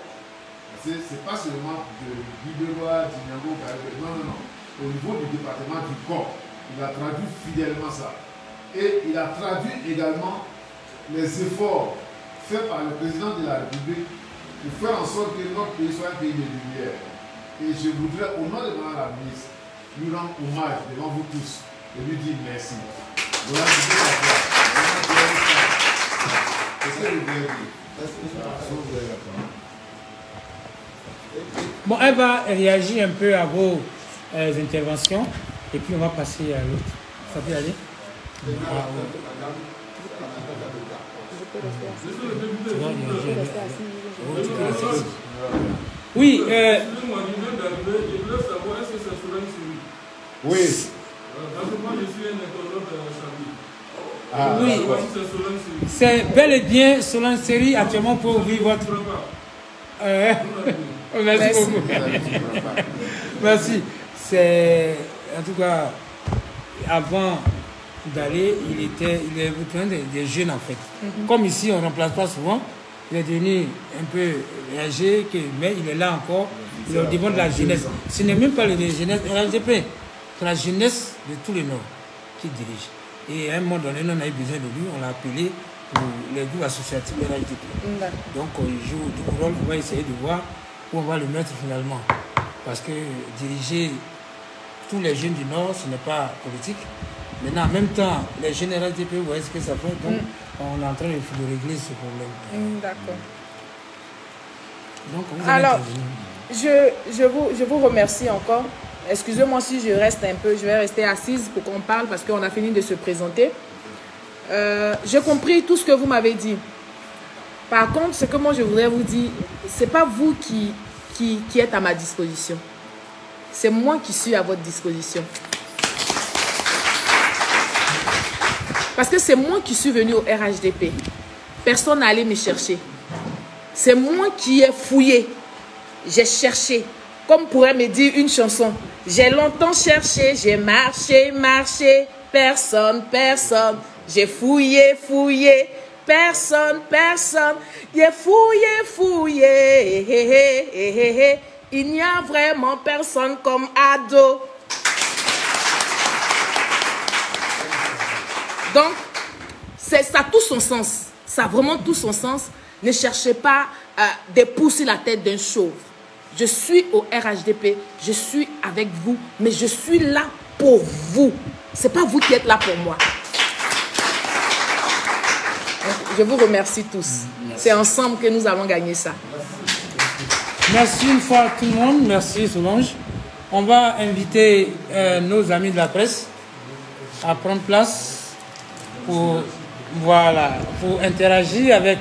Ce n'est pas seulement de Guidelois, d'Inyango, non. Au niveau du département du GOP. Il a traduit fidèlement ça. Et il a traduit également les efforts faits par le président de la République pour faire en sorte que notre pays soit un pays de lumière. Et je voudrais, au nom de madame la ministre, lui rendre hommage devant vous tous et lui dire merci. Voilà ce que Qu'est-ce que vous voulez dire? Bon, elle va réagir un peu à vos interventions et puis on va passer à l'autre. Ça peut aller? Oui. Excusez-moi, je viens d'arriver. Je voulais savoir est-ce que c'est Solange Seri? Oui. Parce que moi, je suis un internaute de Ah, oui. C'est bel et bien Solange Seri actuellement pour vivre votre... Merci beaucoup. Merci. C'est en tout cas avant d'aller, il est des jeunes en fait. Comme ici on ne remplace pas souvent, il est devenu un peu âgé, mais il est là encore. Il est au devant de la jeunesse. Ce n'est même pas le jeunesse RHDP. C'est la jeunesse de tout le Nord qui dirige. Et à un moment donné, on a eu besoin de lui, on l'a appelé pour les groupes associatifs de RHDP. Donc il joue du rôle, on va essayer de voir où on va le mettre finalement. Parce que diriger tous les jeunes du Nord, ce n'est pas politique. Maintenant, en même temps, les jeunes RHDP, vous voyez ce que ça fait. Donc on est en train de régler ce problème. D'accord. Donc, alors, je vous remercie encore. Excusez-moi si je reste un peu, je vais rester assise pour qu'on parle parce qu'on a fini de se présenter. J'ai compris tout ce que vous m'avez dit. Par contre, ce que moi je voudrais vous dire, ce n'est pas vous qui êtes à ma disposition. C'est moi qui suis à votre disposition. Parce que c'est moi qui suis venu au RHDP. Personne n'a allé me chercher. C'est moi qui ai fouillé. J'ai cherché. Comme pourrait me dire une chanson. J'ai longtemps cherché, j'ai marché, marché. Personne, personne. J'ai fouillé, fouillé. Personne, personne. J'ai fouillé, fouillé. Il n'y a vraiment personne comme Ado. Donc, ça a tout son sens. Ça a vraiment tout son sens. Ne cherchez pas des pouces sur la tête d'un chauve. Je suis au RHDP, je suis avec vous, mais je suis là pour vous. Ce n'est pas vous qui êtes là pour moi. Je vous remercie tous. C'est ensemble que nous allons gagner ça. Merci une fois à tout le monde. Merci Solange. On va inviter nos amis de la presse à prendre place pour, voilà, pour interagir avec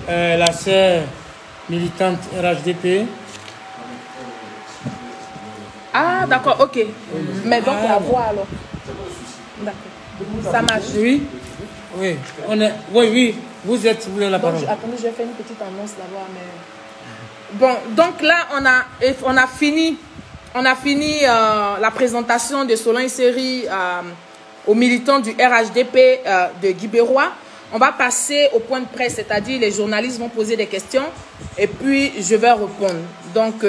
la sœur militante RHDP. Ah, d'accord, ok. Mais donc la voix alors. D'accord. Ça marche. Oui. Oui. Oui. Vous voulez la parole. Attendez, je vais faire une petite annonce là-bas. Mais... Bon, donc là, on a fini la présentation de Solange Seri aux militants du RHDP de Guibérois. On va passer au point de presse, c'est-à-dire les journalistes vont poser des questions et puis je vais répondre. Donc,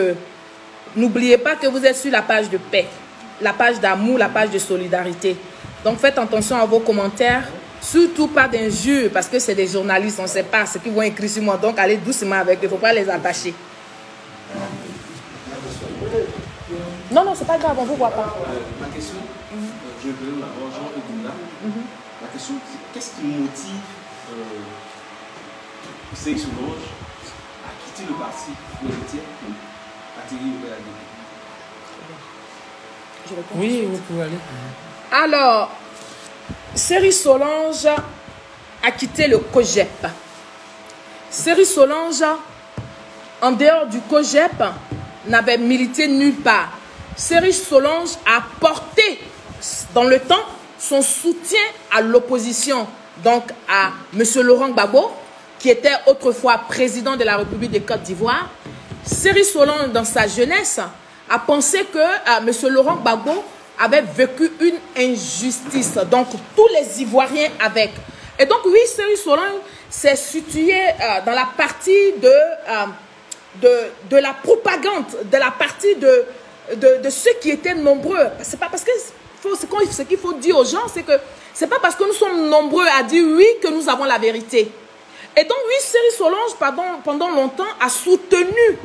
n'oubliez pas que vous êtes sur la page de paix, la page d'amour, la page de solidarité. Donc, faites attention à vos commentaires, surtout pas d'injures, parce que c'est des journalistes, on ne sait pas ce qu'ils vont écrire sur moi. Donc, allez doucement avec eux, il ne faut pas les attacher. Non, c'est pas grave, on ne vous voit pas. Ma question, je vais donner Jean Edina. La question, c'est qu'est-ce qui motive Seri Solange à quitter le parti politique pour atterrir au RHDP? Oui, vous pouvez aller. Alors, Seri Solange a quitté le COGEP. Seri Solange, en dehors du COGEP, n'avait milité nulle part. Seri Solange a porté dans le temps son soutien à l'opposition, donc à M. Laurent Gbagbo, qui était autrefois président de la République de Côte d'Ivoire. Seri Solange, dans sa jeunesse, a pensé que M. Laurent Gbagbo avait vécu une injustice. Donc, tous les Ivoiriens avec. Et donc, oui, Seri Solange s'est situé dans la partie de la propagande, de la partie de ceux qui étaient nombreux. C'est pas parce que ce qu'il faut dire aux gens, c'est que c'est pas parce que nous sommes nombreux à dire oui que nous avons la vérité. Et donc, oui, Seri Solange, pendant longtemps, a soutenu,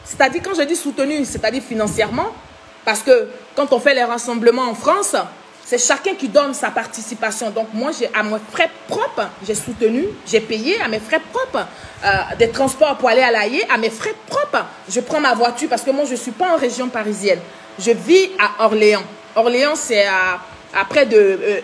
c'est-à-dire, quand je dis soutenu, c'est-à-dire financièrement, parce que quand on fait les rassemblements en France, c'est chacun qui donne sa participation. Donc, moi, à mes frais propres, j'ai soutenu, j'ai payé à mes frais propres des transports pour aller à La Haye, à mes frais propres. Je prends ma voiture parce que moi, je ne suis pas en région parisienne. Je vis à Orléans. Orléans, c'est à près de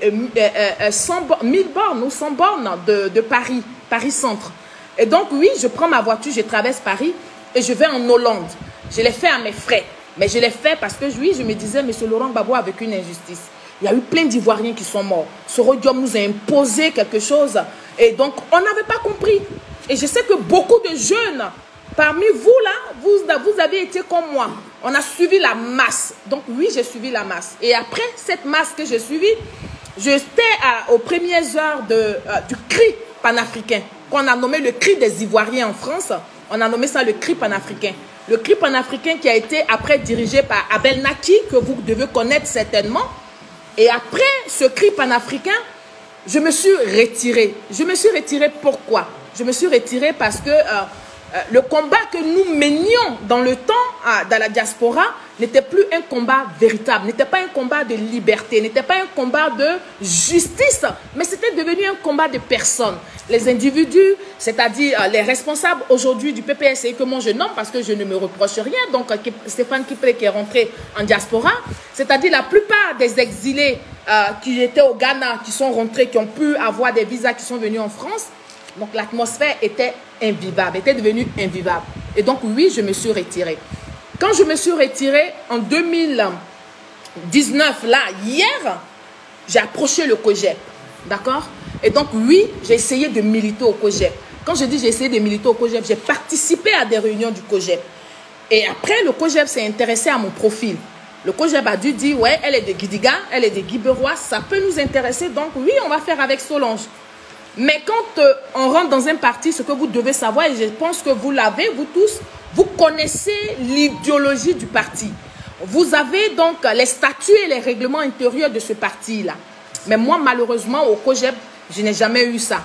1000 bornes ou 100 bornes de Paris, Paris-Centre. Et donc, oui, je prends ma voiture, je traverse Paris et je vais en Hollande. Je l'ai fait à mes frais. Mais je l'ai fait parce que, oui, je me disais, M. Laurent Gbagbo a vécu une injustice. Il y a eu plein d'Ivoiriens qui sont morts. Ce rhodium nous a imposé quelque chose. Et donc, on n'avait pas compris. Et je sais que beaucoup de jeunes, parmi vous là, vous avez été comme moi. On a suivi la masse. Donc, oui, j'ai suivi la masse. Et après cette masse que j'ai suivie, j'étais aux premières heures du cri panafricain. Qu'on a nommé le cri des Ivoiriens en France, on a nommé ça le cri panafricain. Le CRI panafricain qui a été après dirigé par Abel Naki, que vous devez connaître certainement. Et après ce CRI panafricain, je me suis retirée. Je me suis retirée pourquoi? Je me suis retirée parce que le combat que nous menions dans le temps, dans la diaspora, n'était plus un combat véritable, n'était pas un combat de liberté, n'était pas un combat de justice, mais c'était devenu un combat de personnes. Les individus, c'est-à-dire les responsables aujourd'hui du PPSI que moi je nomme parce que je ne me reproche rien, donc Stéphane Kipré qui est rentré en diaspora, c'est-à-dire la plupart des exilés qui étaient au Ghana, qui sont rentrés, qui ont pu avoir des visas, qui sont venus en France, donc l'atmosphère était invivable, était devenue invivable. Et donc oui, je me suis retirée. Quand je me suis retirée en 2019, là, hier, j'ai approché le COGEP, d'accord? Et donc oui, j'ai essayé de militer au COGEP. Quand je dis j'ai essayé de militer au COGEP, j'ai participé à des réunions du COGEP. Et après, le COGEP s'est intéressé à mon profil. Le COGEP a dû dire, ouais, elle est de Guidiga, elle est de Guiberois, ça peut nous intéresser, donc oui, on va faire avec Solange. Mais quand on rentre dans un parti, ce que vous devez savoir, et je pense que vous l'avez, vous tous, vous connaissez l'idéologie du parti. Vous avez donc les statuts et les règlements intérieurs de ce parti-là. Mais moi, malheureusement, au COGEP, je n'ai jamais eu ça.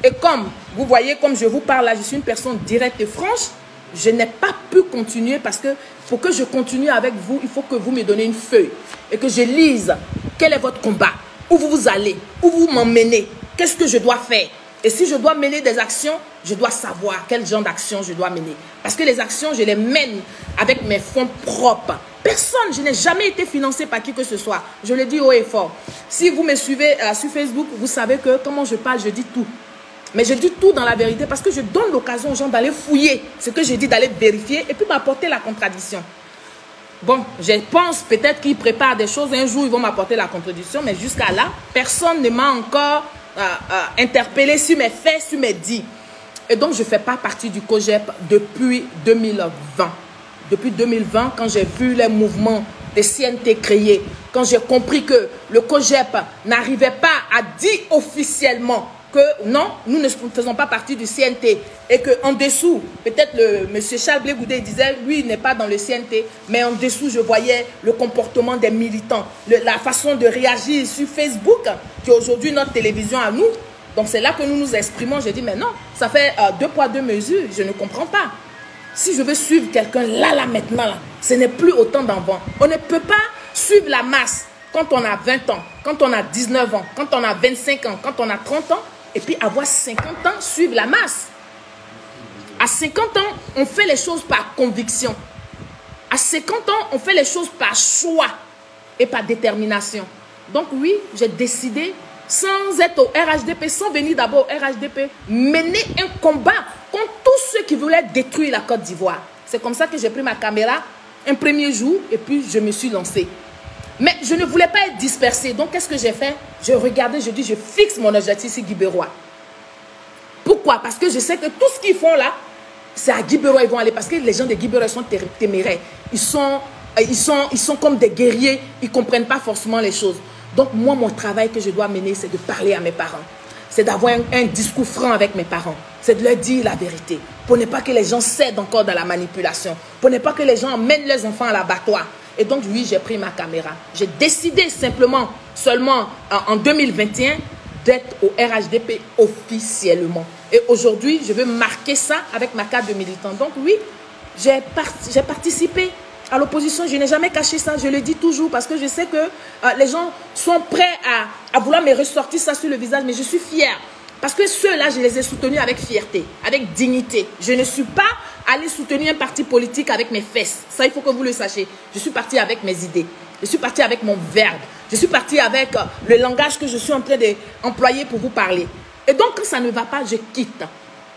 Et comme vous voyez, comme je vous parle là, je suis une personne directe et franche, je n'ai pas pu continuer parce que pour que je continue avec vous, il faut que vous me donnez une feuille et que je lise quel est votre combat, où vous allez, où vous m'emmenez. Qu'est-ce que je dois faire? Et si je dois mener des actions, je dois savoir quel genre d'actions je dois mener. Parce que les actions, je les mène avec mes fonds propres. Personne, je n'ai jamais été financé par qui que ce soit. Je le dis haut et fort. Si vous me suivez sur Facebook, vous savez que comment je parle, je dis tout. Mais je dis tout dans la vérité parce que je donne l'occasion aux gens d'aller fouiller ce que je dis, d'aller vérifier et puis m'apporter la contradiction. Bon, je pense peut-être qu'ils préparent des choses. Un jour, ils vont m'apporter la contradiction. Mais jusqu'à là, personne ne m'a encore interpellé sur mes faits, sur mes dits. Et donc, je ne fais pas partie du COGEP depuis 2020. Depuis 2020, quand j'ai vu les mouvements des CNT créés, quand j'ai compris que le COGEP n'arrivait pas à dire officiellement que non, nous ne faisons pas partie du CNT et qu'en dessous, peut-être M. Charles Blé Goudé disait, lui, il n'est pas dans le CNT, mais en dessous, je voyais le comportement des militants, la façon de réagir sur Facebook, qui est aujourd'hui notre télévision à nous. Donc, c'est là que nous nous exprimons. J'ai dit, mais non, ça fait 2 poids 2 mesures, je ne comprends pas. Si je veux suivre quelqu'un là, maintenant, là, ce n'est plus autant d'avant. On ne peut pas suivre la masse quand on a 20 ans, quand on a 19 ans, quand on a 25 ans, quand on a 30 ans, et puis avoir 50 ans, suivre la masse. À 50 ans, on fait les choses par conviction. À 50 ans, on fait les choses par choix et par détermination. Donc oui, j'ai décidé, sans être au RHDP, sans venir d'abord au RHDP, mener un combat contre tous ceux qui voulaient détruire la Côte d'Ivoire. C'est comme ça que j'ai pris ma caméra un premier jour et puis je me suis lancée. Mais je ne voulais pas être dispersée. Donc, qu'est-ce que j'ai fait? Je regardais, je dis, je fixe mon objectif sur Guiberois. Pourquoi? Parce que je sais que tout ce qu'ils font là, c'est à Guiberois ils vont aller. Parce que les gens de Guiberois sont téméraires. Ils sont comme des guerriers. Ils ne comprennent pas forcément les choses. Donc, moi, mon travail que je dois mener, c'est de parler à mes parents. C'est d'avoir un discours franc avec mes parents. C'est de leur dire la vérité. Pour ne pas que les gens cèdent encore dans la manipulation. Pour ne pas que les gens emmènent leurs enfants à l'abattoir. Et donc, oui, j'ai pris ma caméra. J'ai décidé seulement en 2021 d'être au RHDP officiellement. Et aujourd'hui, je veux marquer ça avec ma carte de militant. Donc, oui, j'ai participé à l'opposition. Je n'ai jamais caché ça. Je le dis toujours parce que je sais que les gens sont prêts à vouloir me ressortir ça sur le visage. Mais je suis fière. Parce que ceux-là, je les ai soutenus avec fierté, avec dignité. Je ne suis pas allée soutenir un parti politique avec mes fesses. Ça, il faut que vous le sachiez. Je suis partie avec mes idées. Je suis partie avec mon verbe. Je suis partie avec le langage que je suis en train d'employer pour vous parler. Et donc, quand ça ne va pas, je quitte.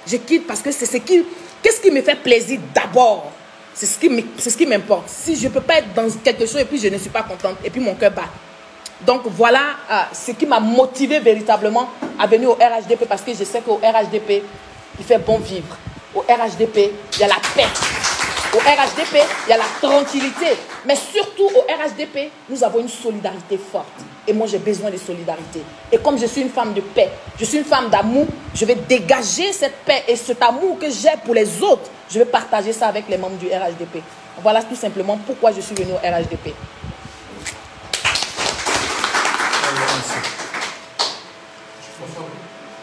Je quitte parce que c'est qu'est-ce qui me fait plaisir d'abord. C'est ce qui m'importe. Si je ne peux pas être dans quelque chose et puis je ne suis pas contente et puis mon cœur bat. Donc voilà ce qui m'a motivé véritablement à venir au RHDP parce que je sais qu'au RHDP, il fait bon vivre. Au RHDP, il y a la paix. Au RHDP, il y a la tranquillité. Mais surtout au RHDP, nous avons une solidarité forte. Et moi, j'ai besoin de solidarité. Et comme je suis une femme de paix, je suis une femme d'amour, je vais dégager cette paix et cet amour que j'ai pour les autres. Je vais partager ça avec les membres du RHDP. Voilà tout simplement pourquoi je suis venue au RHDP.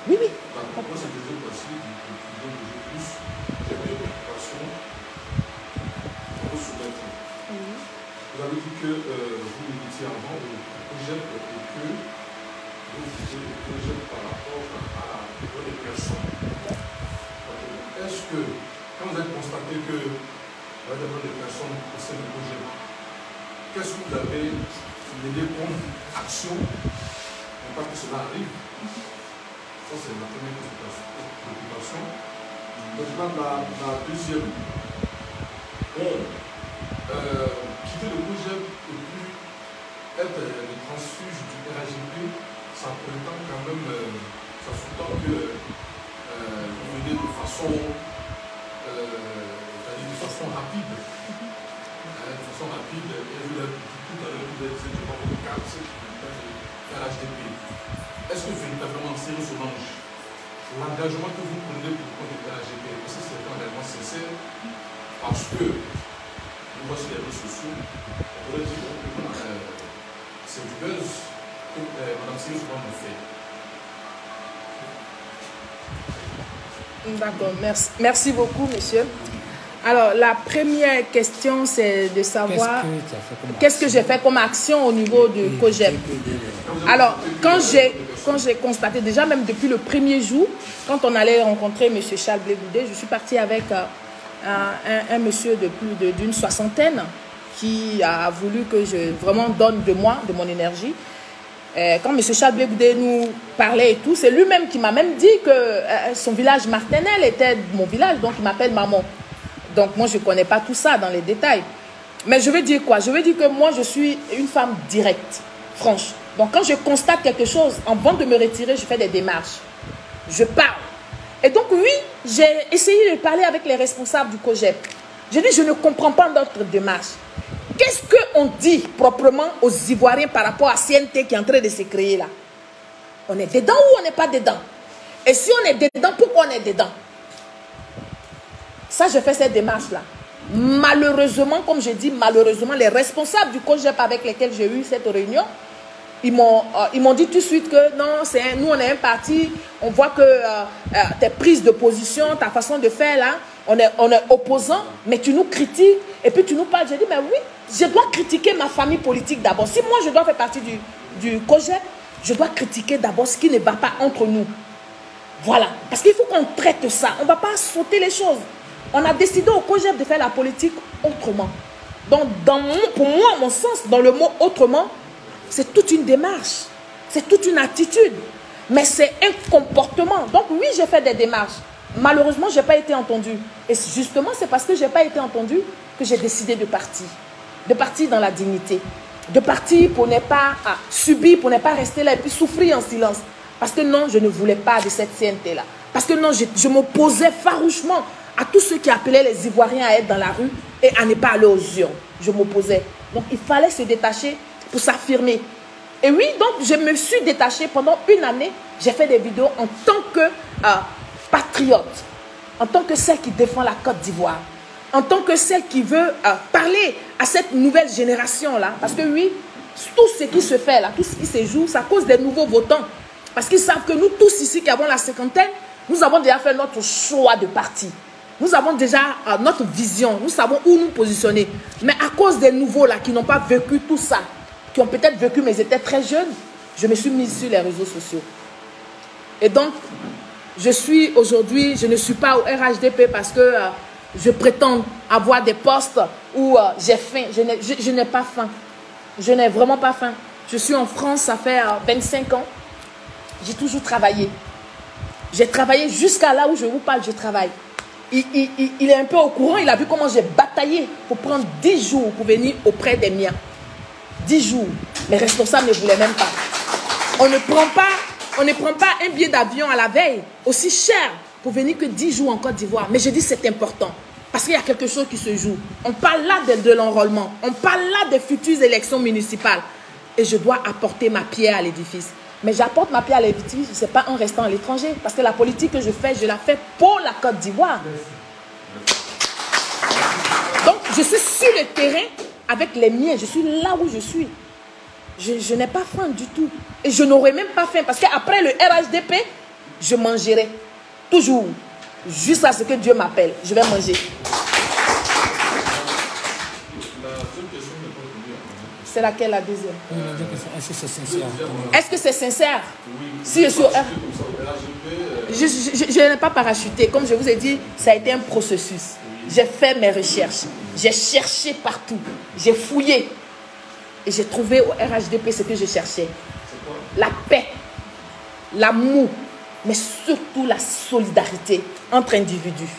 Oui, oui. Vous avez dit que vous militiez avant le projet et que vous utilisez le projet par rapport aux personnes. Est-ce que, quand vous avez constaté que vous avez des personnes au sein du projet, qu'est-ce que vous avez mené comme action pour pas que cela arrive? Ça, c'est ma première préoccupation. Maintenant, la deuxième, quitter le projet et puis être le transfuge du RHDP, ça prétend quand même, ça sous-tend que vous venez de façon rapide. De façon rapide, et vous l'avez dit tout à l'heure, vous avez dit que votre carte, c'est le RHDP. Est-ce que véritablement, Cyril Solange, l'engagement que vous prenez pour le compte du RHDP, est-ce que c'est un engagement sincère? Parce que nous voici les réseaux sociaux, on pourrait dire que c'est du buzz que Mme Cyril Solange a fait. D'accord, merci beaucoup, monsieur. Alors, la première question, c'est de savoir qu'est-ce que j'ai fait comme action au niveau du COJEP. Alors, quand j'ai constaté, déjà même depuis le premier jour, quand on allait rencontrer M. Charles Blé Goudé, je suis partie avec un monsieur de plus d'une soixantaine qui a voulu que je vraiment donne de moi, de mon énergie. Quand M. Charles Blé Goudé nous parlait et tout, c'est lui-même qui m'a même dit que son village Martinelle était mon village, donc il m'appelle maman. Donc moi je ne connais pas tout ça dans les détails. Mais je veux dire quoi? Je veux dire que moi je suis une femme directe, franche. Donc quand je constate quelque chose, avant de me retirer, je fais des démarches. Je parle. Et donc oui, j'ai essayé de parler avec les responsables du COJEP. Je dis, je ne comprends pas notre démarche. Qu'est-ce qu'on dit proprement aux Ivoiriens par rapport à CNT qui est en train de se créer là? On est dedans ou on n'est pas dedans? Et si on est dedans, pourquoi on est dedans? Ça, je fais cette démarche-là. Malheureusement, comme je dis, malheureusement, les responsables du COJEP avec lesquels j'ai eu cette réunion, ils m'ont dit tout de suite que non, nous, on est un parti, on voit que tes prises de position, ta façon de faire là, on est opposants, mais tu nous critiques et puis tu nous parles. J'ai dit, mais oui, je dois critiquer ma famille politique d'abord. Si moi, je dois faire partie du COJEP, je dois critiquer d'abord ce qui ne va pas entre nous. Voilà, parce qu'il faut qu'on traite ça. On ne va pas sauter les choses. On a décidé au COJEP de faire la politique autrement. Donc, pour moi, à mon sens, dans le mot autrement, c'est toute une démarche, c'est toute une attitude, mais c'est un comportement. Donc oui, j'ai fait des démarches. Malheureusement, je n'ai pas été entendue. Et justement, c'est parce que je n'ai pas été entendue que j'ai décidé de partir. De partir dans la dignité. De partir pour ne pas subir, pour ne pas rester là et puis souffrir en silence. Parce que non, je ne voulais pas de cette CNT-là. Parce que non, je m'opposais farouchement à tous ceux qui appelaient les Ivoiriens à être dans la rue et à ne pas aller aux urnes. Je m'opposais. Donc il fallait se détacher pour s'affirmer. Et oui, donc je me suis détachée pendant une année. J'ai fait des vidéos en tant que patriote, en tant que celle qui défend la Côte d'Ivoire, en tant que celle qui veut parler à cette nouvelle génération-là. Parce que oui, tout ce qui se fait là, tout ce qui se joue, ça cause des nouveaux votants. Parce qu'ils savent que nous tous ici qui avons la cinquantaine, nous avons déjà fait notre choix de parti. Nous avons déjà notre vision, nous savons où nous positionner. Mais à cause des nouveaux là qui n'ont pas vécu tout ça, qui ont peut-être vécu mais ils étaient très jeunes, je me suis mise sur les réseaux sociaux. Et donc, je suis aujourd'hui, je ne suis pas au RHDP parce que je prétends avoir des postes où j'ai faim. Je n'ai pas faim. Je n'ai vraiment pas faim. Je suis en France, ça fait 25 ans. J'ai toujours travaillé. J'ai travaillé jusqu'à là où je vous parle, je travaille. Il est un peu au courant, il a vu comment j'ai bataillé pour prendre 10 jours pour venir auprès des miens. 10 jours. Les responsables ne voulaient même pas. On ne prend pas un billet d'avion à la veille aussi cher pour venir que 10 jours en Côte d'Ivoire. Mais je dis c'est important. Parce qu'il y a quelque chose qui se joue. On parle là de l'enrôlement. On parle là des futures élections municipales. et je dois apporter ma pierre à l'édifice. Mais j'apporte ma pierre à l'édifice, ce n'est pas en restant à l'étranger. Parce que la politique que je la fais pour la Côte d'Ivoire. Donc, je suis sur le terrain avec les miens. Je suis là où je suis. Je n'ai pas faim du tout. Et je n'aurai même pas faim. Parce qu'après le RHDP, je mangerai. Toujours. Jusqu'à ce que Dieu m'appelle. Je vais manger. C'est laquelle la deuxième? Est-ce que c'est sincère? Est-ce que c'est sincère? Si je suis je n'ai pas parachuté. Comme je vous ai dit, ça a été un processus. J'ai fait mes recherches. J'ai cherché partout. J'ai fouillé. Et j'ai trouvé au RHDP ce que je cherchais. La paix, l'amour, mais surtout la solidarité entre individus.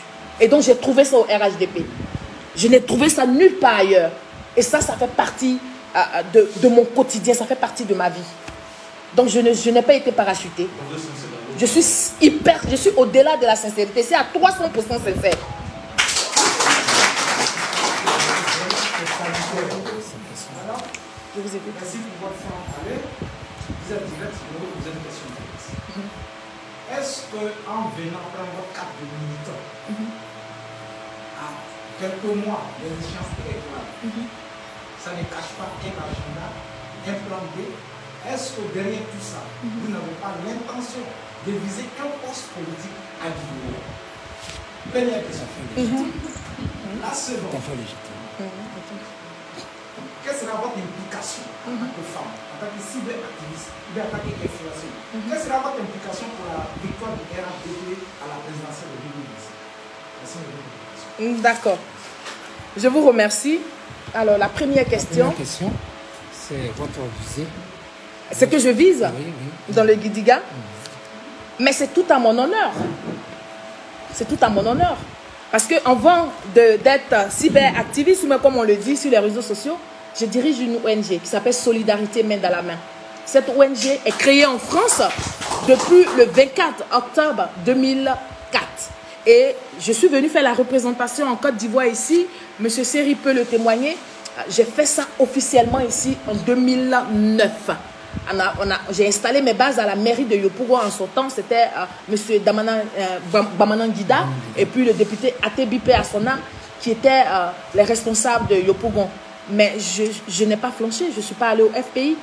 Et donc j'ai trouvé ça au RHDP. Je n'ai trouvé ça nulle part ailleurs. Et ça fait partie de mon quotidien, ça fait partie de ma vie. Donc je n'ai pas été parachutée. Je suis au-delà de la sincérité. C'est à 300% sincère. Je vous écoute. Merci pour votre franc-parler. Vous êtes direct, je vais vous poser une question directe. Est-ce qu'en venant prendre votre carte de militant, à quelques mois de l'échéance électorale, ça ne cache pas un agenda, un plan B? Est-ce que derrière tout ça, vous n'avez pas l'intention de viser un poste politique à Guinée? Première question. La seconde. Quelle sera votre implication en tant que femme, en tant que cyberactiviste, ou en tant qu'influenceuse? Quelle sera votre implication pour la victoire du RHDP à la présidentielle de 2010? D'accord. Je vous remercie. Alors, la première question. C'est votre visée. Ce que je vise oui. dans le Gidiga. Mais c'est tout à mon honneur. C'est tout à mon honneur. Parce qu'avant d'être cyberactiviste, ou même comme on le dit sur les réseaux sociaux, je dirige une ONG qui s'appelle Solidarité Main dans la Main. Cette ONG est créée en France depuis le 24 octobre 2004. Et je suis venue faire la représentation en Côte d'Ivoire ici. Monsieur Seri peut le témoigner. J'ai fait ça officiellement ici en 2009. J'ai installé mes bases à la mairie de Yopougon en son temps. C'était monsieur Bamanan Guida et puis le député Atebipe Assona qui étaient les responsables de Yopougon. Mais je n'ai pas flanché, je ne suis pas allée au FPI.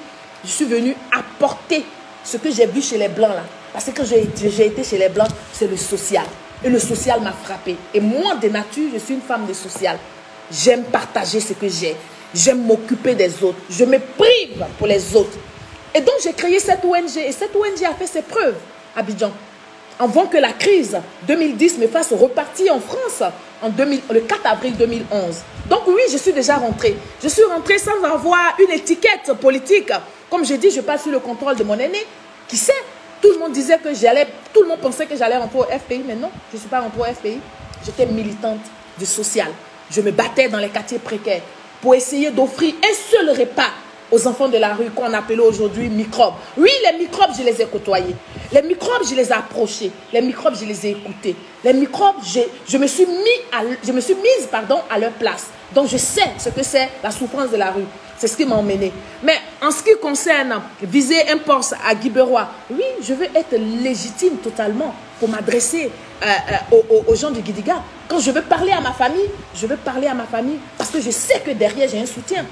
Je suis venue apporter ce que j'ai vu chez les Blancs là. Parce que quand j'ai été chez les Blancs, c'est le social. Et le social m'a frappé. Et moi, de nature, je suis une femme de social. J'aime partager ce que j'ai. J'aime m'occuper des autres. Je me prive pour les autres. Et donc, j'ai créé cette ONG. Et cette ONG a fait ses preuves à Abidjan. Avant que la crise 2010 me fasse repartir en France le 4 avril 2011. Donc oui, je suis déjà rentrée. Je suis rentrée sans avoir une étiquette politique. Comme je dis, je passe sous le contrôle de mon aîné. Qui sait? Tout le monde disait que tout le monde pensait que j'allais rentrer au FPI. Mais non, je ne suis pas rentrée au FPI. J'étais militante du social. Je me battais dans les quartiers précaires pour essayer d'offrir un seul repas aux enfants de la rue qu'on appelait aujourd'hui microbes. Oui, les microbes, je les ai côtoyés. Les microbes, je les ai approchés. Les microbes, je les ai écoutés. Les microbes, je me suis mise à leur place. Donc, je sais ce que c'est la souffrance de la rue. C'est ce qui m'a emmené. Mais en ce qui concerne viser un poste à Guibérois, oui, je veux être légitime totalement pour m'adresser aux gens du Gidiga. Quand je veux parler à ma famille, je veux parler à ma famille parce que je sais que derrière, j'ai un soutien.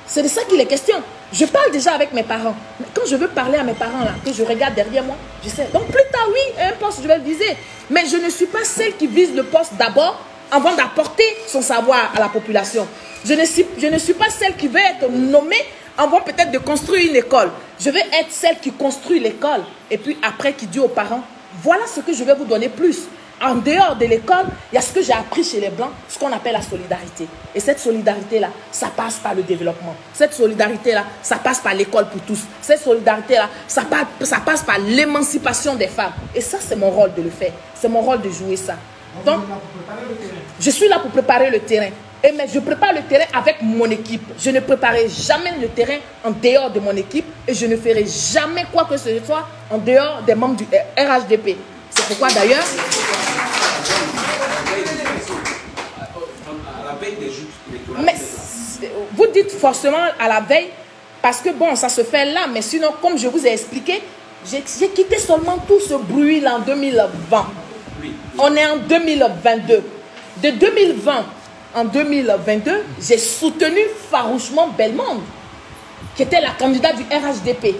C'est de ça qu'il est question. Je parle déjà avec mes parents. Mais quand je veux parler à mes parents, là, que je regarde derrière moi, je sais. Donc plus tard, oui, un poste, je vais le viser. Mais je ne suis pas celle qui vise le poste d'abord avant d'apporter son savoir à la population. Je ne suis pas celle qui veut être nommée avant peut-être de construire une école. Je veux être celle qui construit l'école et puis après qui dit aux parents, voilà ce que je vais vous donner plus. En dehors de l'école, il y a ce que j'ai appris chez les Blancs, ce qu'on appelle la solidarité. Et cette solidarité-là, ça passe par le développement. Cette solidarité-là, ça passe par l'école pour tous. Cette solidarité-là, ça passe par l'émancipation des femmes. Et ça, c'est mon rôle de le faire. C'est mon rôle de jouer ça. Donc, je suis là pour préparer le terrain. Mais je prépare le terrain avec mon équipe. Je ne préparerai jamais le terrain en dehors de mon équipe. Et je ne ferai jamais quoi que ce soit en dehors des membres du RHDP. C'est pourquoi d'ailleurs... Mais vous dites forcément à la veille, Parce que bon, ça se fait là, mais sinon, comme je vous ai expliqué, j'ai quitté seulement tout ce bruit-là en 2020. On est en 2022. De 2020 en 2022, j'ai soutenu farouchement Bellemonde, qui était la candidate du RHDP,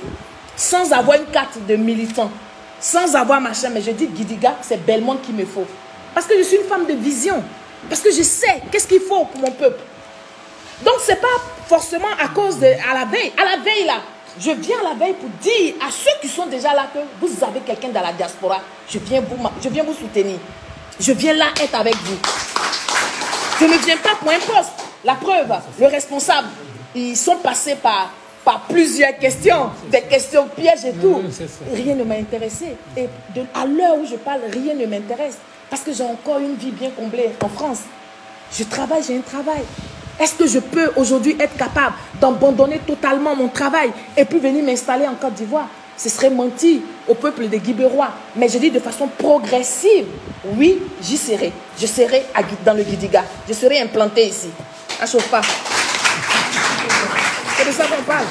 sans avoir une carte de militant, sans avoir machin. Mais je dis, Gidiga, c'est Bellemonde qu'il me faut. Parce que je suis une femme de vision. Parce que je sais qu'est-ce qu'il faut pour mon peuple. Donc, ce n'est pas forcément à cause de... À la veille, là, je viens à la veille pour dire à ceux qui sont déjà là que vous avez quelqu'un dans la diaspora, je viens vous soutenir. Je viens là être avec vous. Je ne viens pas pour un poste. La preuve, le responsable, ils sont passés par plusieurs questions, des questions pièges et tout. Rien ne m'a intéressé. Et à l'heure où je parle, rien ne m'intéresse. Parce que j'ai encore une vie bien comblée en France. Je travaille, j'ai un travail. Est-ce que je peux aujourd'hui être capable d'abandonner totalement mon travail et puis venir m'installer en Côte d'Ivoire? Ce serait mentir au peuple des Guibérois. Mais je dis de façon progressive. Oui, j'y serai. Je serai dans le Gidiga. Je serai implanté ici. À Chofa. C'est de ça qu'on parle.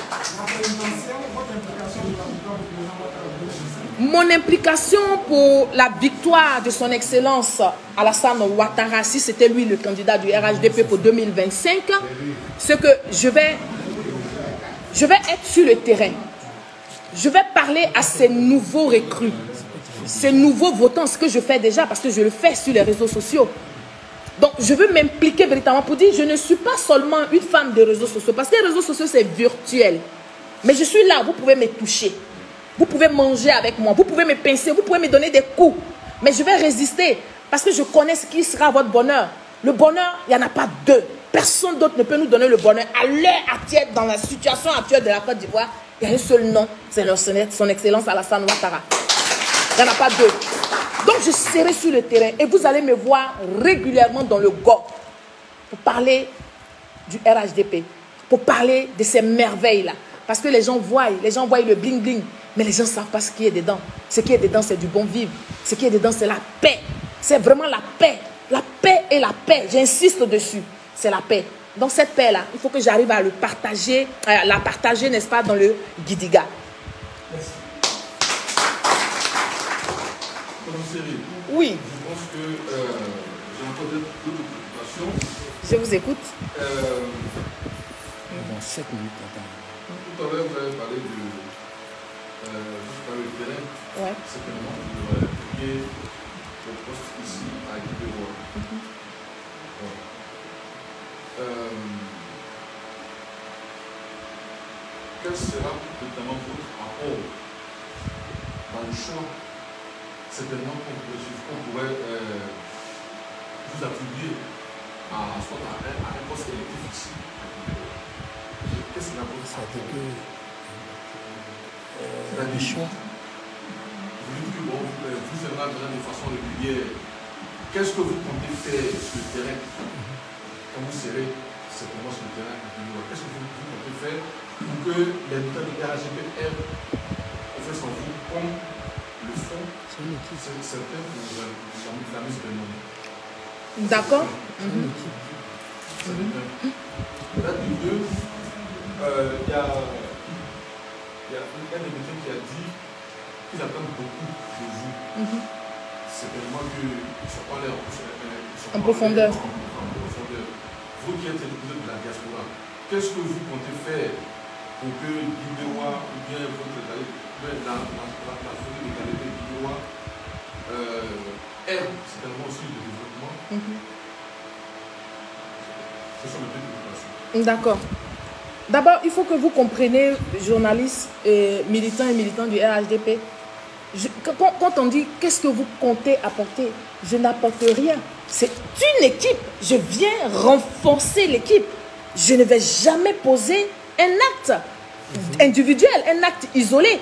Mon implication pour la victoire de son Excellence Alassane Ouattara, si c'était lui le candidat du RHDP pour 2025, c'est que je vais être sur le terrain. Je vais parler à ces nouveaux recrues, ces nouveaux votants, ce que je fais déjà parce que je le fais sur les réseaux sociaux. Donc, je veux m'impliquer véritablement pour dire, je ne suis pas seulement une femme des réseaux sociaux, parce que les réseaux sociaux, c'est virtuel. Mais je suis là, vous pouvez me toucher. Vous pouvez manger avec moi, vous pouvez me pincer, vous pouvez me donner des coups. Mais je vais résister parce que je connais ce qui sera votre bonheur. Le bonheur, il n'y en a pas deux. Personne d'autre ne peut nous donner le bonheur. À l'heure actuelle, dans la situation actuelle de la Côte d'Ivoire, il y a un seul nom, c'est son Excellence Alassane Ouattara. Il n'y en a pas deux. Donc je serai sur le terrain et vous allez me voir régulièrement dans le GOP pour parler du RHDP, pour parler de ces merveilles-là. Parce que les gens voient le bling-bling. Mais les gens ne savent pas ce qui est dedans. Ce qui est dedans, c'est du bon vivre. Ce qui est dedans, c'est la paix. C'est vraiment la paix. La paix et la paix. J'insiste dessus. C'est la paix. Donc cette paix-là, il faut que j'arrive à la partager, n'est-ce pas, dans le Gidiga. Merci. Oui. Je pense que j'ai encore d'autres préoccupations. Je vous écoute. Dans 7 minutes. Tout à l'heure, vous avez parlé du terrain. Ouais. Certainement, vous aurez appliqué le poste ici à Guibérois. Quel sera notamment votre rapport dans le choix? Certainement qu'on pourrait vous attribuer à un poste électif ici. Qu'est-ce que la votre rapport? Le choix. Vous dites que bon, vous êtes là de façon régulière. Qu'est-ce que vous comptez faire sur le terrain quand vous serez certainement sur le terrain? Qu'est-ce que vous comptez faire pour que les militants de RHDP aient confiance en vous comme le font certains pour la mise de monde? D'accord. Là, du deux, il y a un député qui a dit qu'ils attendent beaucoup de vous. Certainement qu'ils ne sont pas allés en profondeur. Vous qui êtes député de la diaspora, qu'est-ce que vous comptez faire pour que Guibérois ou bien la folie de qualité Guibérois aide certainement aussi le développement? Ce sont les deux préoccupations. D'accord. D'abord, il faut que vous compreniez, journalistes, militants et militants du RHDP, quand on dit qu'est-ce que vous comptez apporter, je n'apporte rien. C'est une équipe. Je viens renforcer l'équipe. Je ne vais jamais poser un acte individuel, un acte isolé.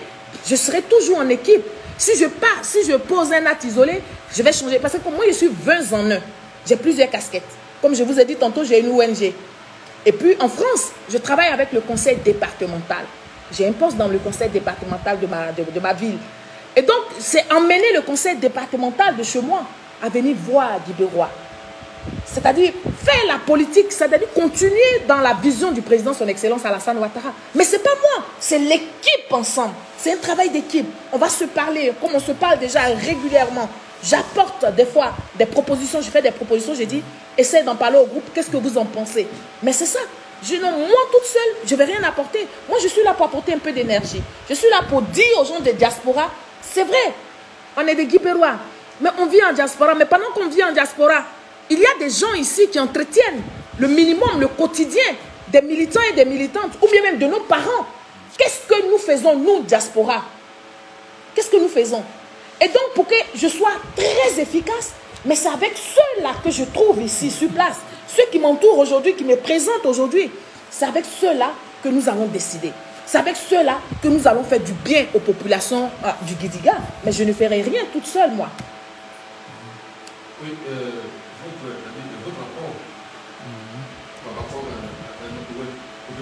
Je serai toujours en équipe. Si je pose un acte isolé, je vais changer. Parce que moi, je suis 20 en 1. J'ai plusieurs casquettes. Comme je vous ai dit tantôt, j'ai une ONG. Et puis en France, je travaille avec le conseil départemental. J'ai un poste dans le conseil départemental de ma ville. Et donc, c'est emmener le conseil départemental de chez moi à venir voir Guibérois. C'est-à-dire faire la politique, c'est-à-dire continuer dans la vision du président son excellence Alassane Ouattara. Mais ce n'est pas moi, c'est l'équipe ensemble. C'est un travail d'équipe. On va se parler, comme on se parle déjà régulièrement. J'apporte des fois des propositions, je fais des propositions, je dis, essaye d'en parler au groupe, qu'est-ce que vous en pensez? Mais c'est ça. Moi, toute seule, je ne vais rien apporter. Moi, je suis là pour apporter un peu d'énergie. Je suis là pour dire aux gens de diaspora, c'est vrai, on est des Guipérois, mais on vit en diaspora. Mais pendant qu'on vit en diaspora, il y a des gens ici qui entretiennent le minimum, le quotidien des militants et des militantes, ou bien même de nos parents. Qu'est-ce que nous faisons, nous, diaspora? Qu'est-ce que nous faisons? Et donc, pour que je sois très efficace, mais c'est avec ceux-là que je trouve ici, sur place, ceux qui m'entourent aujourd'hui, qui me présentent aujourd'hui, c'est avec ceux-là que nous allons décider. C'est avec ceux-là que nous allons faire du bien aux populations du Guidiga. Mais je ne ferai rien toute seule, moi. Oui, votre rapport par rapport au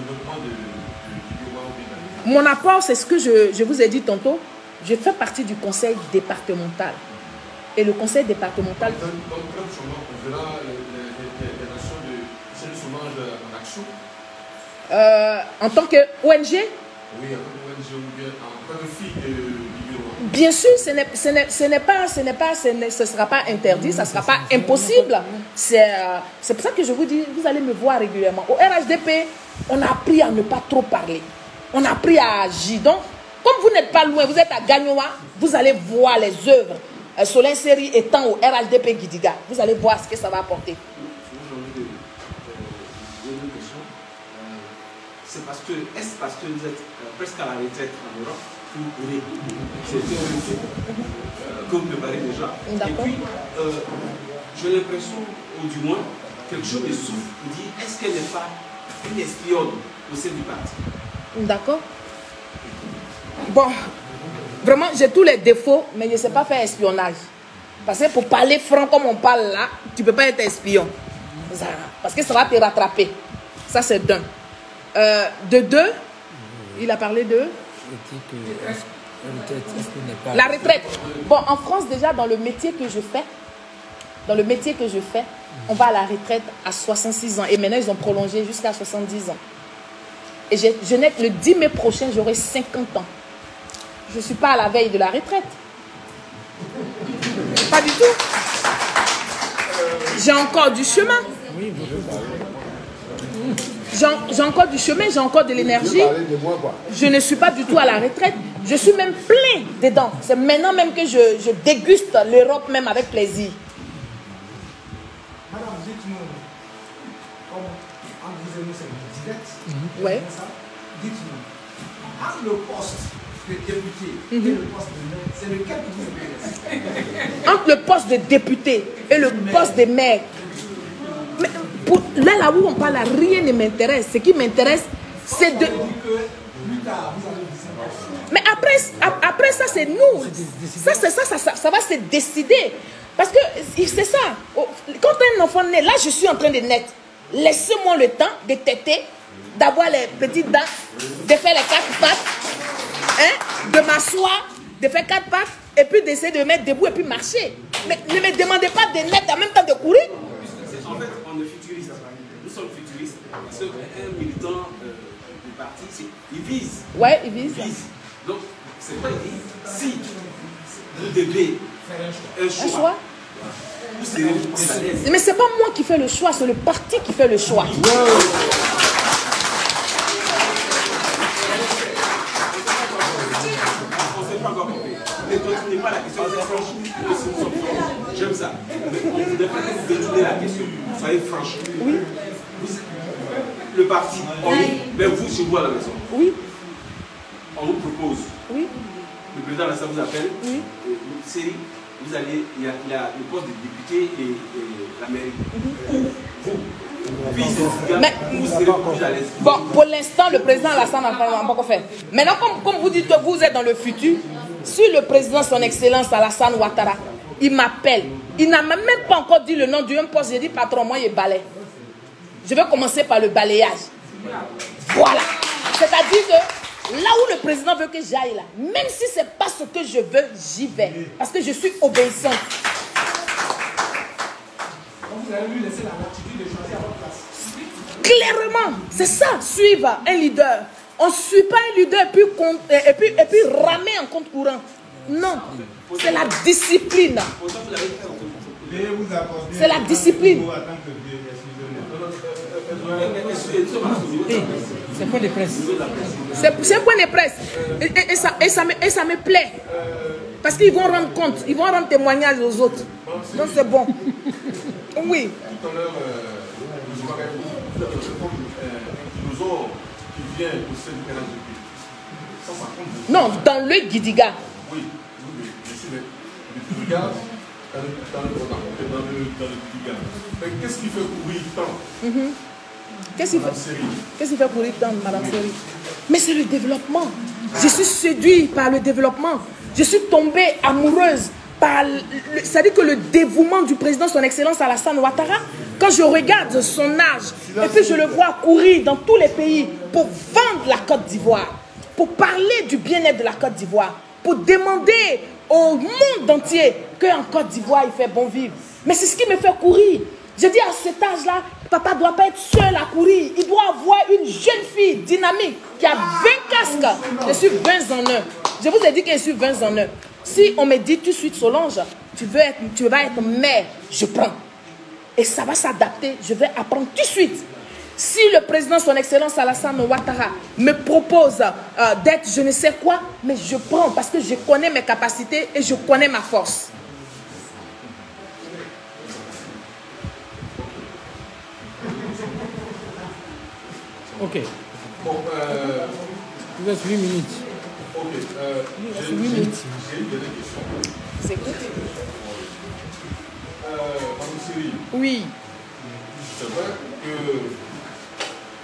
développement du Guidiga. Mon apport, c'est ce que je vous ai dit tantôt. Je fais partie du conseil départemental. Et le conseil départemental... Donc, on verra les nations de Céline Solange en action. En tant que ONG? Oui, en tant que ONG ou bien en tant que fille de Guidiga. Bien sûr, ce ne sera pas interdit, ça ne sera pas impossible. C'est pour ça que je vous dis, vous allez me voir régulièrement. Au RHDP, on a appris à ne pas trop parler. On a appris à agir. Donc, comme vous n'êtes pas loin, vous êtes à Gagnoa, vous allez voir les œuvres. Solin Série étant au RHDP Guidiga, vous allez voir ce que ça va apporter. J'ai une question. Est-ce parce que vous êtes presque à la retraite en Europe que vous pourrez que vous préparez déjà? Et puis, j'ai l'impression, ou du moins, quelque chose me souffle pour dire, est-ce qu'elle n'est pas une espionne au sein du parti? D'accord. Bon, vraiment, j'ai tous les défauts, mais je ne sais pas faire espionnage. Parce que pour parler franc comme on parle là, tu ne peux pas être espion. Parce que ça va te rattraper. Ça, c'est d'un. De deux, il a parlé de... La retraite. Bon, en France, déjà, dans le métier que je fais, on va à la retraite à 66 ans. Et maintenant, ils ont prolongé jusqu'à 70 ans. Et le 10 mai prochain, j'aurai 50 ans. Je ne suis pas à la veille de la retraite. Pas du tout. J'ai encore du chemin. J'ai encore du chemin, j'ai encore de l'énergie. Je ne suis pas du tout à la retraite. Je suis même plein dedans. C'est maintenant même que je déguste l'Europe même avec plaisir. Madame, dites-nous, comme entre vous et nous, c'est direct. Ouais. Dites-nous, entre le poste de député et le poste de maire, c'est lequel qui vous intéresse? Entre le poste de député et le poste de maire. Mais là où on parle, rien ne m'intéresse. Ce qui m'intéresse, c'est de... Mais après ça, c'est nous. Ça va se décider. Parce que c'est ça. Quand un enfant naît, là, je suis en train de naître. Laissez-moi le temps de téter, d'avoir les petites dents, de faire les 4 pattes, hein, de m'asseoir, de faire 4 pattes, et puis d'essayer de me mettre debout et puis marcher. Mais ne me demandez pas de naître en même temps de courir. En fait, on est futuriste. Nous sommes futuristes. Parce qu'un militant du parti, il vise. Ouais, il vise. Donc, c'est pas dit, si vous devez faire un choix. Vous serez à l'aise. Mais c'est pas moi qui fais le choix, c'est le parti qui fait le choix. Ne continuez pas la question, j'aime ça. On ne voudrait pas que vous détournez la question. Soyez franche. Oui. Le parti, mais vous, chez vous à la maison. Oui. On vous propose. Oui. Le président de l'Assemblée vous appelle. Oui. Série, vous allez, il y a le poste de député et la mairie. Mais, bon, pour l'instant, le président Alassane n'a pas encore fait. Maintenant, comme vous dites que vous êtes dans le futur, si le président, son excellence Alassane Ouattara, il m'appelle, il n'a même pas encore dit le nom d'un poste, j'ai dit patron, moi je balaye. Je vais commencer par le balayage. Voilà. C'est-à-dire que là où le président veut que j'aille là, même si ce n'est pas ce que je veux, j'y vais. Parce que je suis obéissante. vous allez lui laisser la latitude de choisir à votre place. Clairement, c'est ça, suivre un leader. On ne suit pas un leader et puis ramer en compte courant. Non, c'est la discipline. C'est la discipline. C'est un point de presse. C'est un point de presse. Et ça me plaît. Parce qu'ils vont rendre compte, ils vont rendre témoignage aux autres. Donc c'est bon. Oui. Tout à l'heure, dinosaure qui vient au sein du RHDP. Ça compte. Non, dans le Gidiga. Oui, bien sûr, mais tu regardes dans le Gidiga. Mais qu'est-ce qui fait courir tant? Qu'est-ce qu'il fait courir tant, Madame Seri? Mais c'est le développement. Je suis séduite par le développement. Je suis tombée amoureuse par... C'est-à-dire que le dévouement du président, son excellence Alassane Ouattara, quand je regarde son âge, et puis je le vois courir dans tous les pays pour vendre la Côte d'Ivoire, pour parler du bien-être de la Côte d'Ivoire, pour demander au monde entier qu'en Côte d'Ivoire, il fait bon vivre. Mais c'est ce qui me fait courir. Je dis à cet âge-là, papa ne doit pas être seul à courir. Il doit avoir une jeune fille dynamique qui a 20 casques. Je suis 20 en 1. Je vous ai dit que je suis 20 en 1. Si on me dit tout de suite, Solange, tu vas être mère, je prends. Et ça va s'adapter. Je vais apprendre tout de suite. Si le président, son excellence Alassane Ouattara, me propose d'être je ne sais quoi, mais je prends parce que je connais mes capacités et je connais ma force. Ok. Bon, il reste 8 minutes. Ok. J'ai une dernière question. C'est good. Madame Seri. Oui. C'est vrai que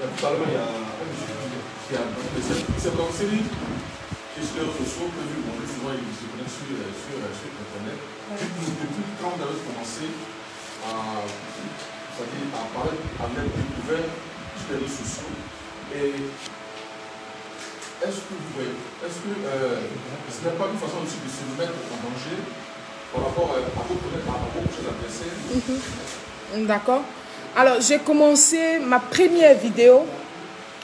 tout à l'heure, il y a un monsieur qui a c'est Madame Seri qui est sur les réseaux sociaux, que bon, souvent il se connecte sur Internet. Depuis quand vous avez commencé à parler, à mettre découvert sur les réseaux sociaux? Et est-ce que vous voyez, ce n'est pas une façon aussi de se mettre en danger par rapport à vos prochains adversaires? D'accord. Alors, j'ai commencé ma première vidéo.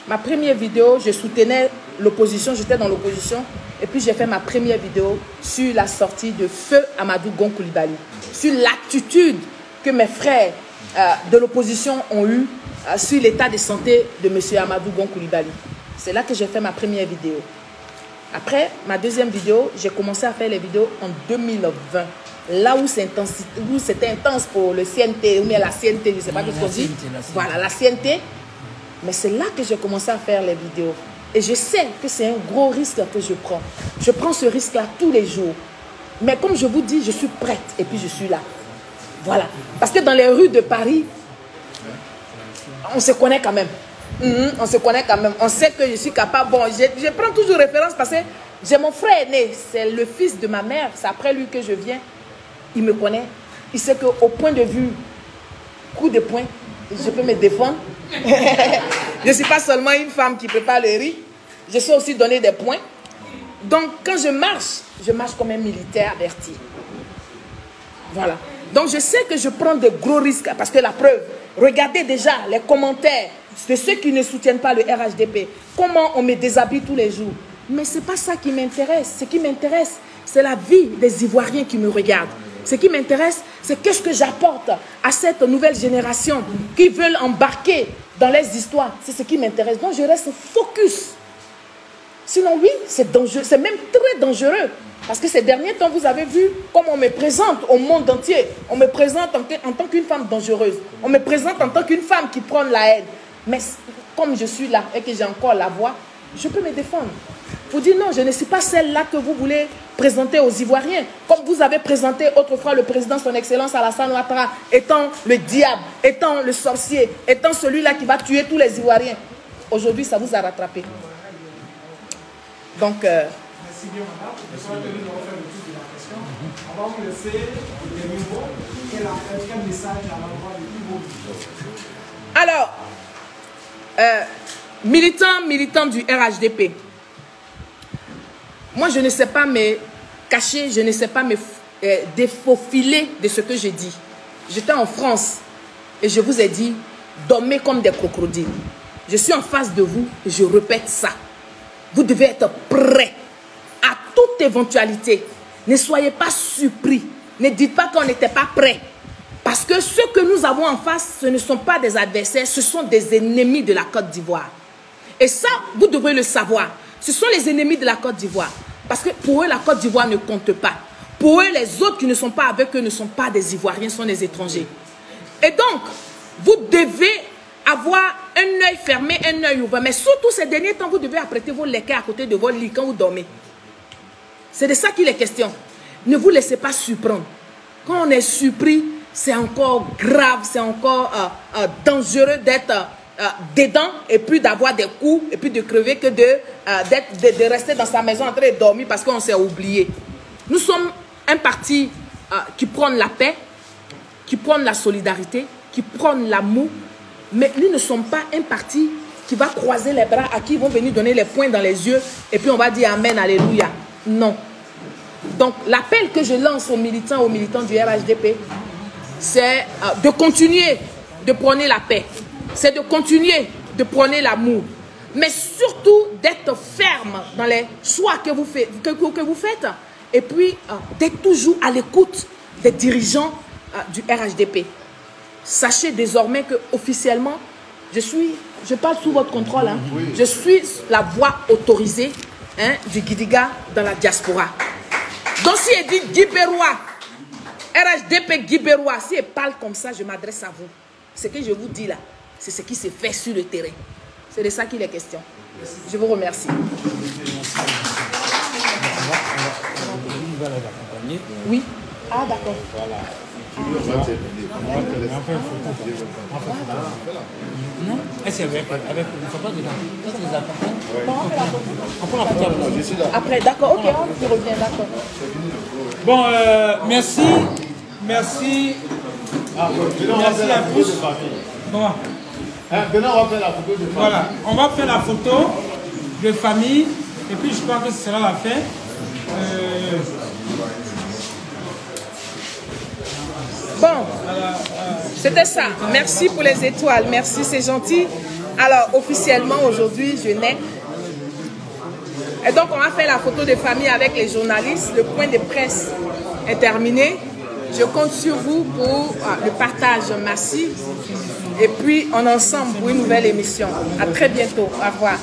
Je soutenais l'opposition, j'étais dans l'opposition. Et puis, j'ai fait ma première vidéo sur la sortie de Feu Amadou Gon Coulibaly. Sur l'attitude que mes frères de l'opposition ont eue sur l'état de santé de M. Amadou Gon Coulibaly. C'est là que j'ai fait ma première vidéo. Après, ma deuxième vidéo, j'ai commencé à faire les vidéos en 2020. Là où c'était intense pour le CNT, ou bien la CNT, je ne sais pas ce qu'on dit. Voilà, la CNT. Mais c'est là que j'ai commencé à faire les vidéos. Et je sais que c'est un gros risque que je prends. Je prends ce risque-là tous les jours. Mais comme je vous dis, je suis prête et puis je suis là. Voilà. Parce que dans les rues de Paris, on se connaît quand même. On se connaît quand même. On sait que je suis capable. Bon, je prends toujours référence parce que j'ai mon frère aîné. C'est le fils de ma mère. C'est après lui que je viens. Il me connaît. Il sait qu'au point de vue coup de poing, je peux me défendre. Je ne suis pas seulement une femme qui prépare le riz. Je sais aussi donner des points. Donc, quand je marche comme un militaire averti. Voilà. Donc, je sais que je prends de gros risques. Parce que la preuve, regardez déjà les commentaires de ceux qui ne soutiennent pas le RHDP. Comment on me déshabille tous les jours. Mais ce n'est pas ça qui m'intéresse. Ce qui m'intéresse, c'est la vie des Ivoiriens qui me regardent. Ce qui m'intéresse, c'est qu'est-ce que j'apporte à cette nouvelle génération qui veulent embarquer dans les histoires. C'est ce qui m'intéresse. Donc, je reste focus. Sinon, oui, c'est dangereux. C'est même très dangereux. Parce que ces derniers temps, vous avez vu comment on me présente au monde entier. On me présente en tant qu'une femme dangereuse. On me présente en tant qu'une femme qui prend la haine. Mais comme je suis là et que j'ai encore la voix, je peux me défendre. Pour dire non, je ne suis pas celle-là que vous voulez présenter aux Ivoiriens. Comme vous avez présenté autrefois le président, son excellence Alassane Ouattara, étant le diable, étant le sorcier, étant celui-là qui va tuer tous les Ivoiriens. Aujourd'hui, ça vous a rattrapé. Donc... Merci bien, madame. On va faire le tour de la question. On va vous laisser les nouveaux et quel message à l'endroit des nouveaux. Alors, militant du RHDP. Moi, je ne sais pas me cacher, je ne sais pas me défaufiler de ce que je dis. J'étais en France. Et je vous ai dit, dormez comme des crocodiles. Je suis en face de vous et je répète ça. Vous devez être prêts à toute éventualité. Ne soyez pas surpris. Ne dites pas qu'on n'était pas prêts. Parce que ceux que nous avons en face, ce ne sont pas des adversaires, ce sont des ennemis de la Côte d'Ivoire. Et ça, vous devrez le savoir. Ce sont les ennemis de la Côte d'Ivoire. Parce que pour eux, la Côte d'Ivoire ne compte pas. Pour eux, les autres qui ne sont pas avec eux ne sont pas des Ivoiriens, sont des étrangers. Et donc, vous devez avoir un œil fermé, un œil ouvert. Mais surtout ces derniers temps, vous devez apprêter vos léquins à côté de votre lit quand vous dormez. C'est de ça qu'il est question. Ne vous laissez pas surprendre. Quand on est surpris, c'est encore grave, c'est encore dangereux d'être dedans et puis d'avoir des coups et puis de crever que de rester dans sa maison en train de dormir parce qu'on s'est oublié. Nous sommes un parti qui prône la paix, qui prône la solidarité, qui prône l'amour, mais nous ne sommes pas un parti qui va croiser les bras, à qui ils vont venir donner les poings dans les yeux et puis on va dire Amen, Alléluia. Non. Donc l'appel que je lance aux militants du RHDP, c'est de continuer de prôner la paix, c'est de continuer de prôner l'amour, mais surtout d'être ferme dans les choix que vous faites, et puis d'être toujours à l'écoute des dirigeants du RHDP. Sachez désormais que officiellement, je parle sous votre contrôle, hein, oui. Je suis la voix autorisée du Gidiga dans la diaspora. Donc si elle dit Guibérois, RHDP Guibérois, si elle parle comme ça, je m'adresse à vous. Ce que je vous dis là, c'est ce qui se fait sur le terrain. C'est de ça qu'il est question. Je vous remercie. Oui. Ah d'accord. Voilà. Non, c'est avec il faut pas dedans. On prend la photo après, d'accord, ok, on revient, d'accord. Bon, merci. Merci. Merci à tous. Bon. Maintenant, on va faire la photo de famille. Voilà, on va faire la photo de famille. Et puis, je crois que ce sera la fin. Bon, c'était ça. Merci pour les étoiles. Merci, c'est gentil. Alors, officiellement, aujourd'hui, je nais. Et donc, on va faire la photo de famille avec les journalistes. Le point de presse est terminé. Je compte sur vous pour le partage massif. Et puis, on est ensemble pour une nouvelle émission. À très bientôt. Au revoir.